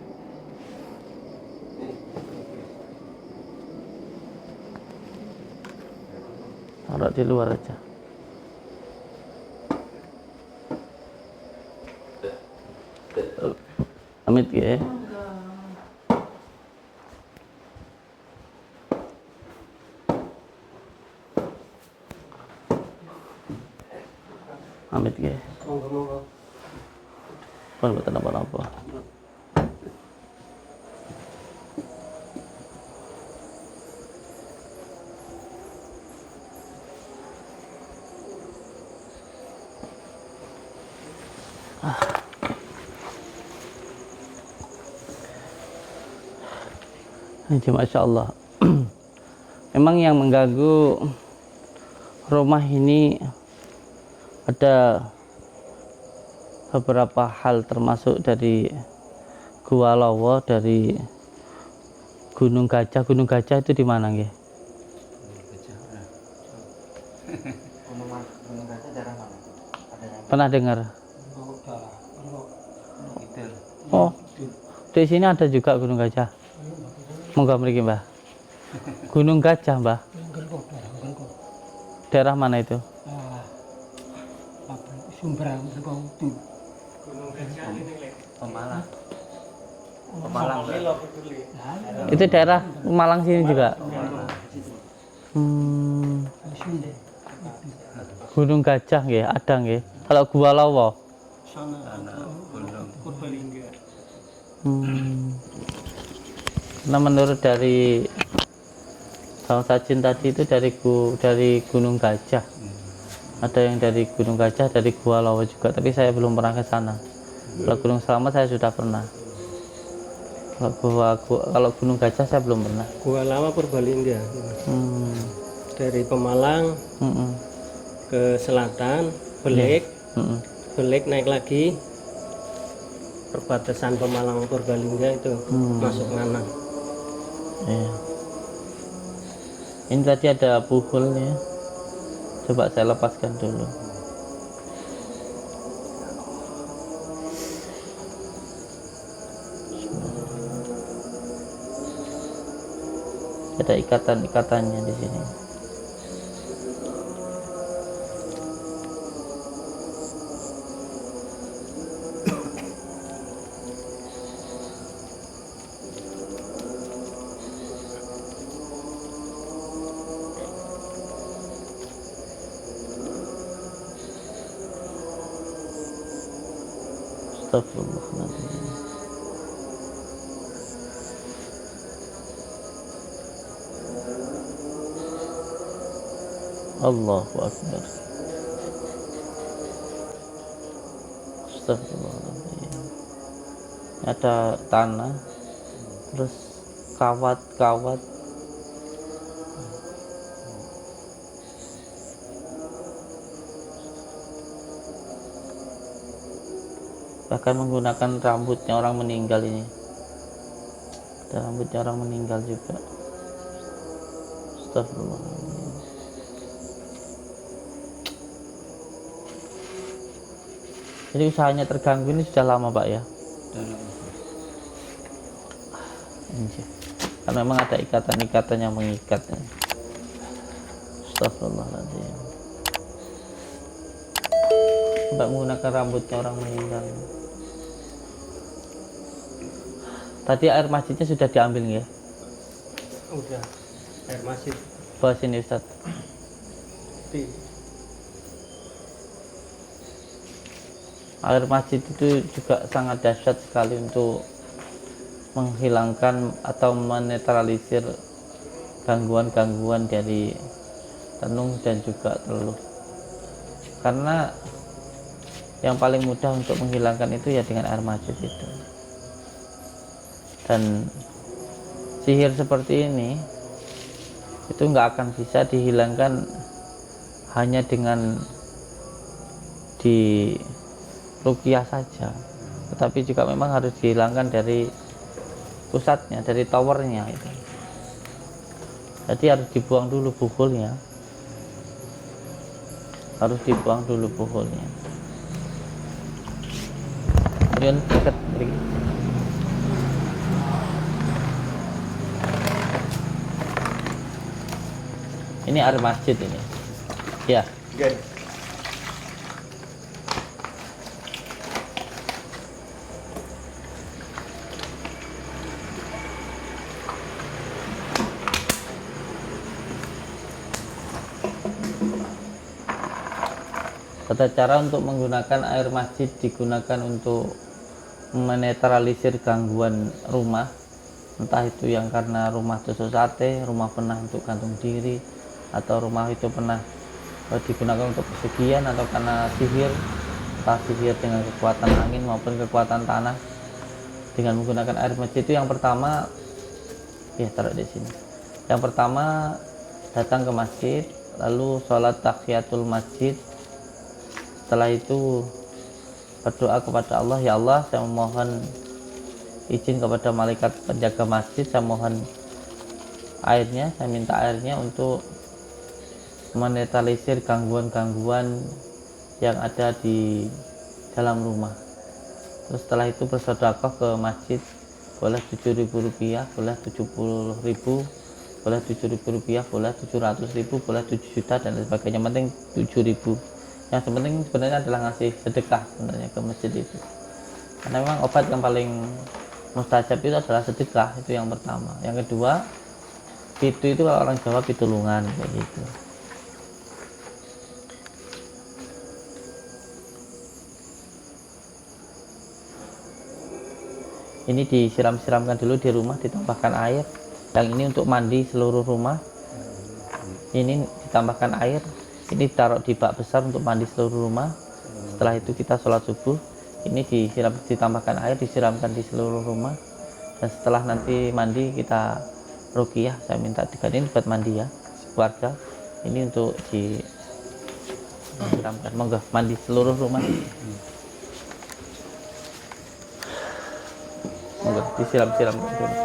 Taruh di luar aja. Amit ya. Amit ya.
Monggo.
Bukan apa-apa. Ini Masya Allah. Memang yang mengganggu rumah ini ada beberapa hal, termasuk dari Gua Lawa, dari Gunung Gajah. Gunung Gajah itu di mana nggih?
Gunung Gajah daerah mana?
Pernah dengar? Oh, di sini ada juga Gunung Gajah. Moga mriki Mbah. Gunung Gajah Mbah. Daerah mana itu?
Sumberang itu.
Pemalang. Pemalang.
Itu daerah Malang sini juga. Gunung Gajah nggih, ada nggih. Kalau Gua Lawa Nah, menurut dari Bang Sajin tadi itu dari Gunung Gajah. Ada yang dari Gunung Gajah, dari Gua Lawa juga, tapi saya belum pernah ke sana. Kalau Gunung Selamat saya sudah pernah. Kalau Gunung Gajah saya belum pernah.
Gua Lawa Purbalingga. Dari Pemalang ke selatan, Belik, Belik naik lagi, perbatasan Pemalang Purbalingga itu masuk Nganang.
Iya. Ini tadi ada puhulnya. Coba saya lepaskan dulu. Ada ikatan-ikatannya di sini. Astagfirullahaladzim. Allahu Akbar. Astagfirullahaladzim. Ada tanah, terus kawat-kawat. Bahkan menggunakan rambutnya orang meninggal ini. Ada rambutnya orang meninggal juga. Astagfirullahaladzim. Jadi usahanya terganggu ini sudah lama Pak ya? Karena memang ada ikatan-ikatan yang mengikatnya. Astagfirullahaladzim. Mbak menggunakan rambutnya orang meninggal. Tadi air masjidnya sudah diambil ya?
Udah, air masjid.
Bawa sini Ustaz. Air masjid itu juga sangat dahsyat sekali untuk menghilangkan atau menetralisir gangguan-gangguan dari tenung dan juga teluh. Karena yang paling mudah untuk menghilangkan itu ya dengan air masjid itu. Dan sihir seperti ini itu nggak akan bisa dihilangkan hanya dengan di ruqyah saja, tetapi juga memang harus dihilangkan dari pusatnya, dari towernya itu. Jadi harus dibuang dulu bukulnya, harus dibuang dulu bukulnya. Kemudian dekat lagi. Ini air masjid ini, ya. Tata cara untuk menggunakan air masjid digunakan untuk menetralisir gangguan rumah, entah itu yang karena rumah tusuk sate, rumah pernah untuk gantung diri, atau rumah itu pernah digunakan untuk pesugihan, atau karena sihir, entah sihir dengan kekuatan angin maupun kekuatan tanah. Dengan menggunakan air masjid itu yang pertama, ya taruh di sini. Yang pertama datang ke masjid, lalu sholat tahiyatul masjid. Setelah itu berdoa kepada Allah, ya Allah, saya memohon izin kepada malaikat penjaga masjid, saya mohon airnya, saya minta airnya untuk menetralisir gangguan-gangguan yang ada di dalam rumah. Terus setelah itu bersedekah ke masjid, boleh Rp7.000, boleh Rp70.000, boleh Rp7.000, boleh Rp700.000, boleh 7 juta dan lain sebagainya. Penting 7.000. Yang penting sebenarnya adalah ngasih sedekah sebenarnya ke masjid itu, karena memang obat yang paling mustajab itu adalah sedekah. Itu yang pertama. Yang kedua, pitu itu kalau orang Jawa pitulungan kayak gitu. Ini disiram-siramkan dulu di rumah, ditambahkan air. Yang ini untuk mandi seluruh rumah, ini ditambahkan air. Ini taruh di bak besar untuk mandi seluruh rumah. Setelah itu kita sholat subuh, ini ditambahkan air, disiramkan di seluruh rumah. Dan setelah nanti mandi kita ruqyah, saya minta 3 ini buat mandi ya keluarga. Ini untuk disiramkan, monggo mandi seluruh rumah. Monggo disiram-siramkan dulu.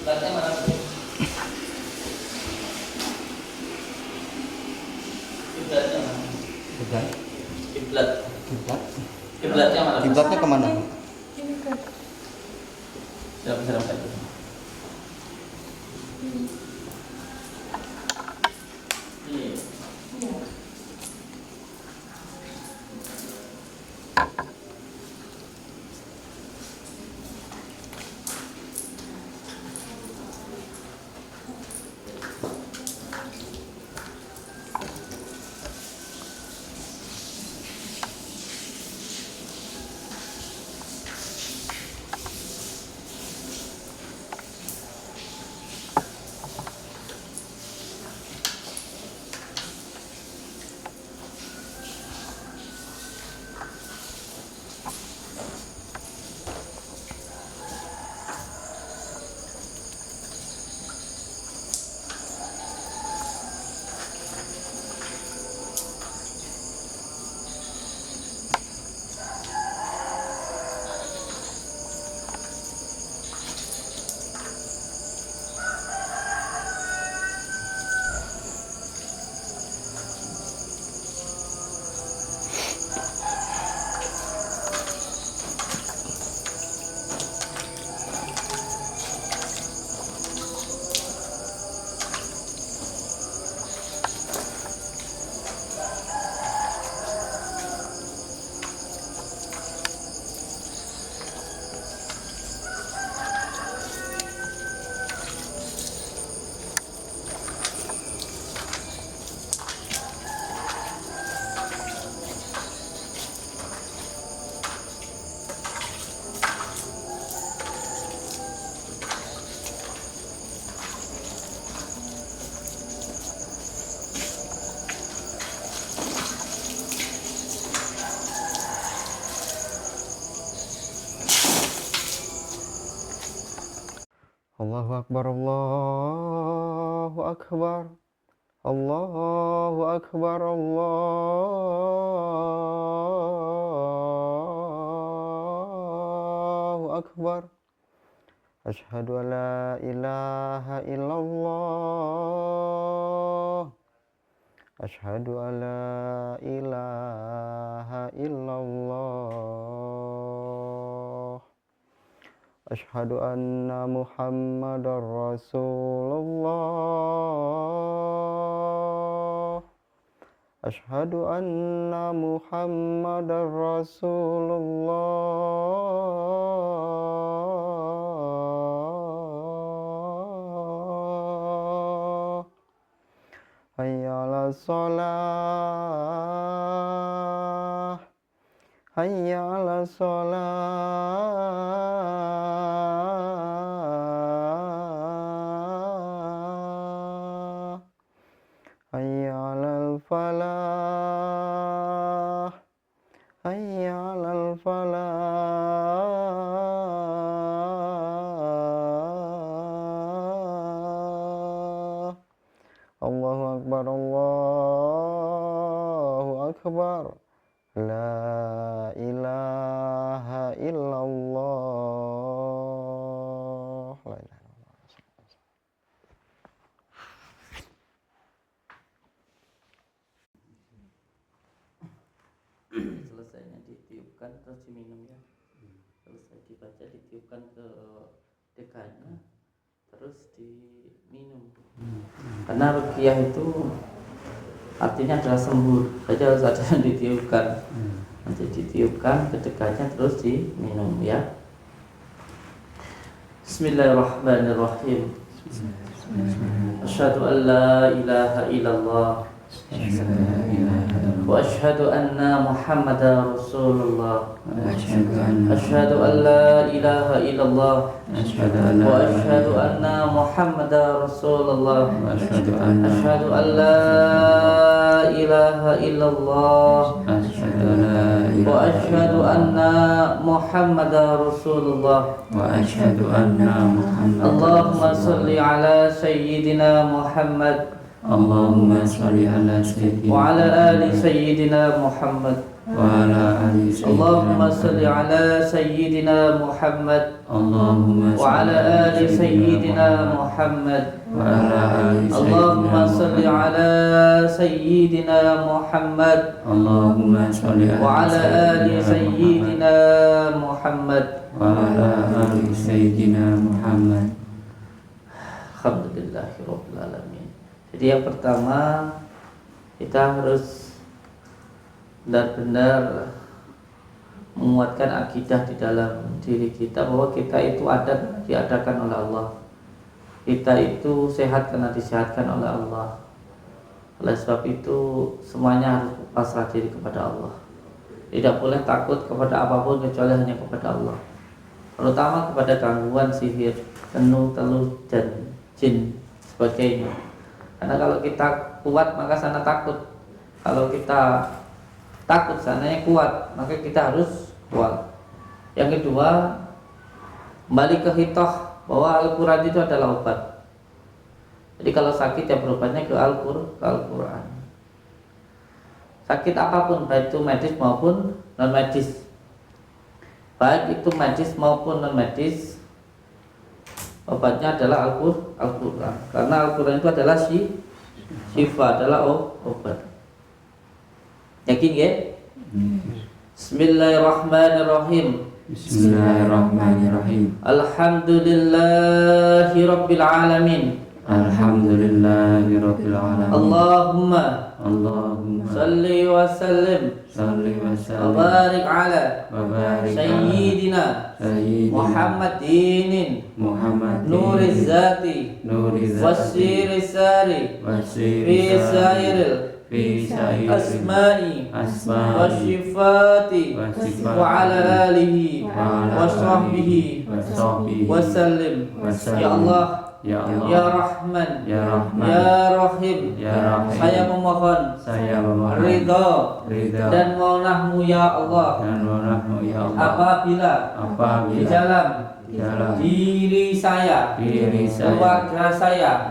Kiblatnya mana? Kiblatnya mana? Kiblat. Kiblatnya mana?
Kiblatnya kemana?
Siram saja.
Allahu Akbar, Allahu Akbar, Allahu Akbar, Allahu Akbar. Asyhadu an la ilaha illallah. Asyhadu an la ilaha illallah. Asyhadu anna Muhammadar Rasulullah. Asyhadu anna Muhammadar Rasulullah. Hayya 'alas shalah. Hayya 'alas shalah. Hayya 'alal falah. Hayya 'alal falah. Allahu Akbar, Allahu Akbar. La ilaha illallah. La ilaha illallah.
Selesainya ditiupkan terus diminum ya. Selesai dibaca ditiupkan ke dekanya terus diminum. Karena ruqyah itu artinya adalah sembuh, saja harus ada yang ditiupkan. Nanti ditiupkan ke dekanya terus diminum ya. Bismillahirrahmanirrahim. Asyhadu an la ilaha illallah wa asyhadu anna Muhammadar Rasulullah. Asyhadu an la ilaha illallah wa asyhadu anna Muhammadar Rasulullah. Asyhadu an la ilaha illallah wa asyhadu anna Muhammadar Rasulullah. Allahumma salli ala sayyidina Muhammad
Allahumma sholli ala sayyidina
wa ala ali sayyidina Muhammad. Allahumma salli ala sayyidina Muhammad wa ala ali sayyidina Muhammad. Allahumma salli ala sayyidina Muhammad wa ala ali sayyidina Muhammad. Alhamdulillahirabbil alamin. Jadi yang pertama, kita harus benar-benar menguatkan akidah di dalam diri kita bahwa kita itu ada diadakan oleh Allah. Kita itu sehat karena disehatkan oleh Allah. Oleh sebab itu semuanya harus pasrah diri kepada Allah. Tidak boleh takut kepada apapun kecuali hanya kepada Allah. Terutama kepada gangguan sihir, tenung, teluh, dan jin sebagainya. Karena kalau kita kuat maka sana takut. Kalau kita takut sananya kuat, maka kita harus kuat. Yang kedua, kembali ke hitoh bahwa Al-Quran itu adalah obat. Jadi kalau sakit ya berobatnya ke Al-Quran. Sakit apapun, baik itu medis maupun non medis, baik itu medis maupun non medis, obatnya adalah Al-Quran. Karena Al-Quran itu adalah syifa, adalah obat. Yakin ya? Bismillahirrahmanirrahim.
Bismillahirrahmanirrahim.
Alhamdulillahi rabbil alamin.
Alhamdulillahirabbil alamin.
Allahumma
Allahumma
salli wa sallim wa barik ala sayyidina Muhammadin nuriz zati wasiris sari fi sairil asma'i wa syifati wa ala alihi wa sahbihi wa sallim. Ya Allah, Ya Rahman, Ya Rahim, saya memohon ridha dan maunahmu ya Allah apabila di dalam diri saya, keluarga saya,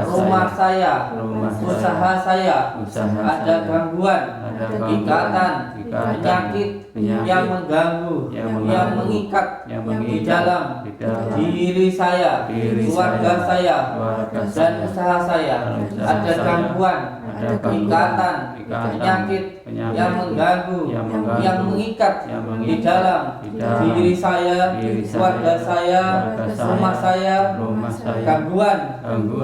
rumah saya, usaha saya ada gangguan, ikatan, penyakit yang mengganggu, yang mengikat di dalam diri saya, keluarga saya, dan usaha saya ada gangguan, ikatan, penyakit yang mengganggu, yang mengikat di dalam diri saya, keluarga saya, rumah saya, gangguan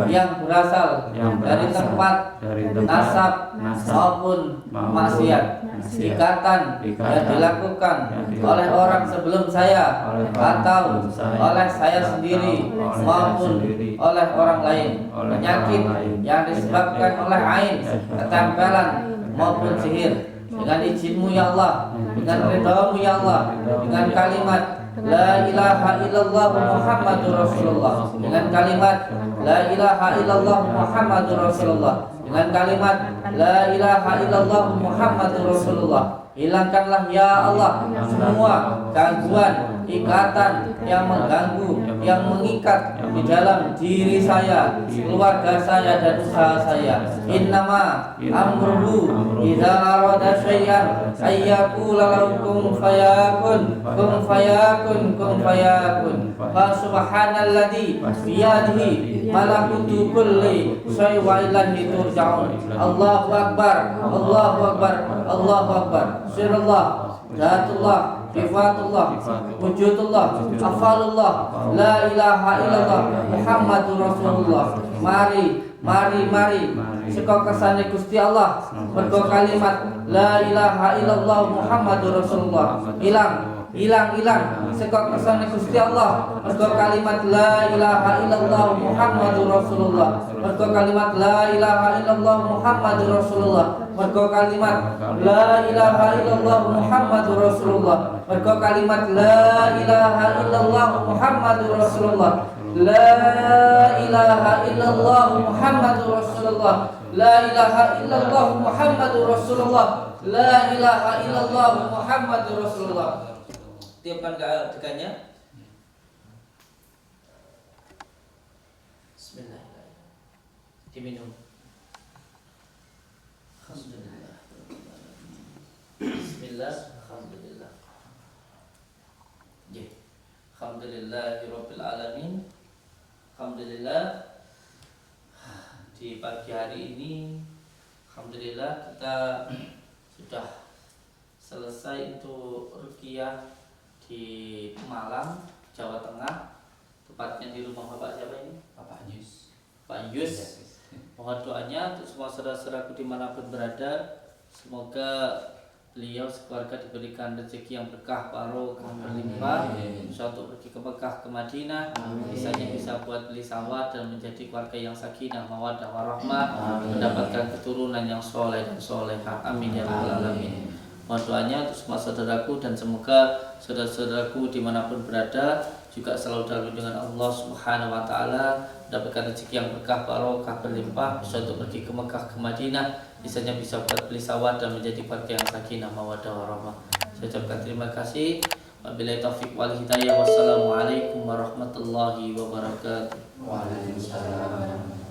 yang berasal dari tempat nasab maupun maksiat, ikatan yang dilakukan oleh orang sebelum saya atau oleh saya sendiri maupun oleh orang lain, penyakit yang disebabkan oleh ain, ketempelan maupun sihir, dengan izinmu ya Allah, dengan ridhamu ya Allah, dengan kalimat La ilaha illallah Muhammadur Rasulullah, dengan kalimat La ilaha illallah Muhammadur Rasulullah, dengan kalimat La ilaha illallah Muhammadur Rasulullah. Hilangkanlah ya Allah semua gangguan, ikatan yang mengganggu, yang mengikat di dalam diri saya, keluarga saya, dan usaha saya. Innama amruhu idza arada syai'an ayyaqula lahu kun fayakun, kun fayakun, kun fayakun. Fa subhanalladzi biyadihi malakutu kulli syai'in wa ilaihi turja'un. Allahu akbar, Allahu akbar, Allahu akbar. Sirullah, Zatullah, Sifatullah, Wujudullah, Afalullah, La ilaha illallah, Muhammadur Rasulullah. Mari seko kersane Gusti Allah mergo kalimat La ilaha illallah Muhammadur Rasulullah ilang ilang saka kersane Gusti Allah mergo kalimat la ilaha illallah Muhammadur Rasulullah mergo kalimat la ilaha illallah Muhammadur Rasulullah mergo kalimat la ilaha illallah Muhammadur Rasulullah mergo kalimat la ilaha illallah Muhammadur Rasulullah la ilaha illallah Muhammadur Rasulullah la ilaha illallah Muhammadur Rasulullah la ilaha illallah Muhammadur Rasulullah. Tiupkan keadikannya. Bismillahirrahmanirrahim. Diminum. Alhamdulillah. Bismillah. Alhamdulillah. Alhamdulillahirabbil alamin. Alhamdulillah di pagi hari ini alhamdulillah kita sudah selesai untuk ruqyah di Malang, Jawa Tengah, tepatnya di rumah Bapak siapa ini? Bapak Yus. Mohon doanya untuk semua saudara-saudaraku dimanapun berada, semoga beliau sekeluarga diberikan rezeki yang berkah, barokah, berlimpah, bisa untuk pergi ke Mekah, ke Madinah, bisanya bisa buat beli sawah dan menjadi keluarga yang sakinah, mawaddah, warahmah, mendapatkan keturunan yang soleh dan solehah. Amin ya rabbal alamin. Mohon doanya untuk semua saudaraku dan semoga saudara-saudaraku dimanapun berada juga selalu dalam lindungan Allah Subhanahu wa taala, mendapatkan rezeki yang berkah, barokah, berlimpah, bisa untuk pergi ke Mekah, ke Madinah, bisanya bisa buat beli sawah dan menjadi keluarga yang sakinah, mawaddah, warahmah. Saya ucapkan terima kasih. Wabillahi taufiq wal hidayah. Wassalamualaikum warahmatullahi wabarakatuh. Waalaikumsalam.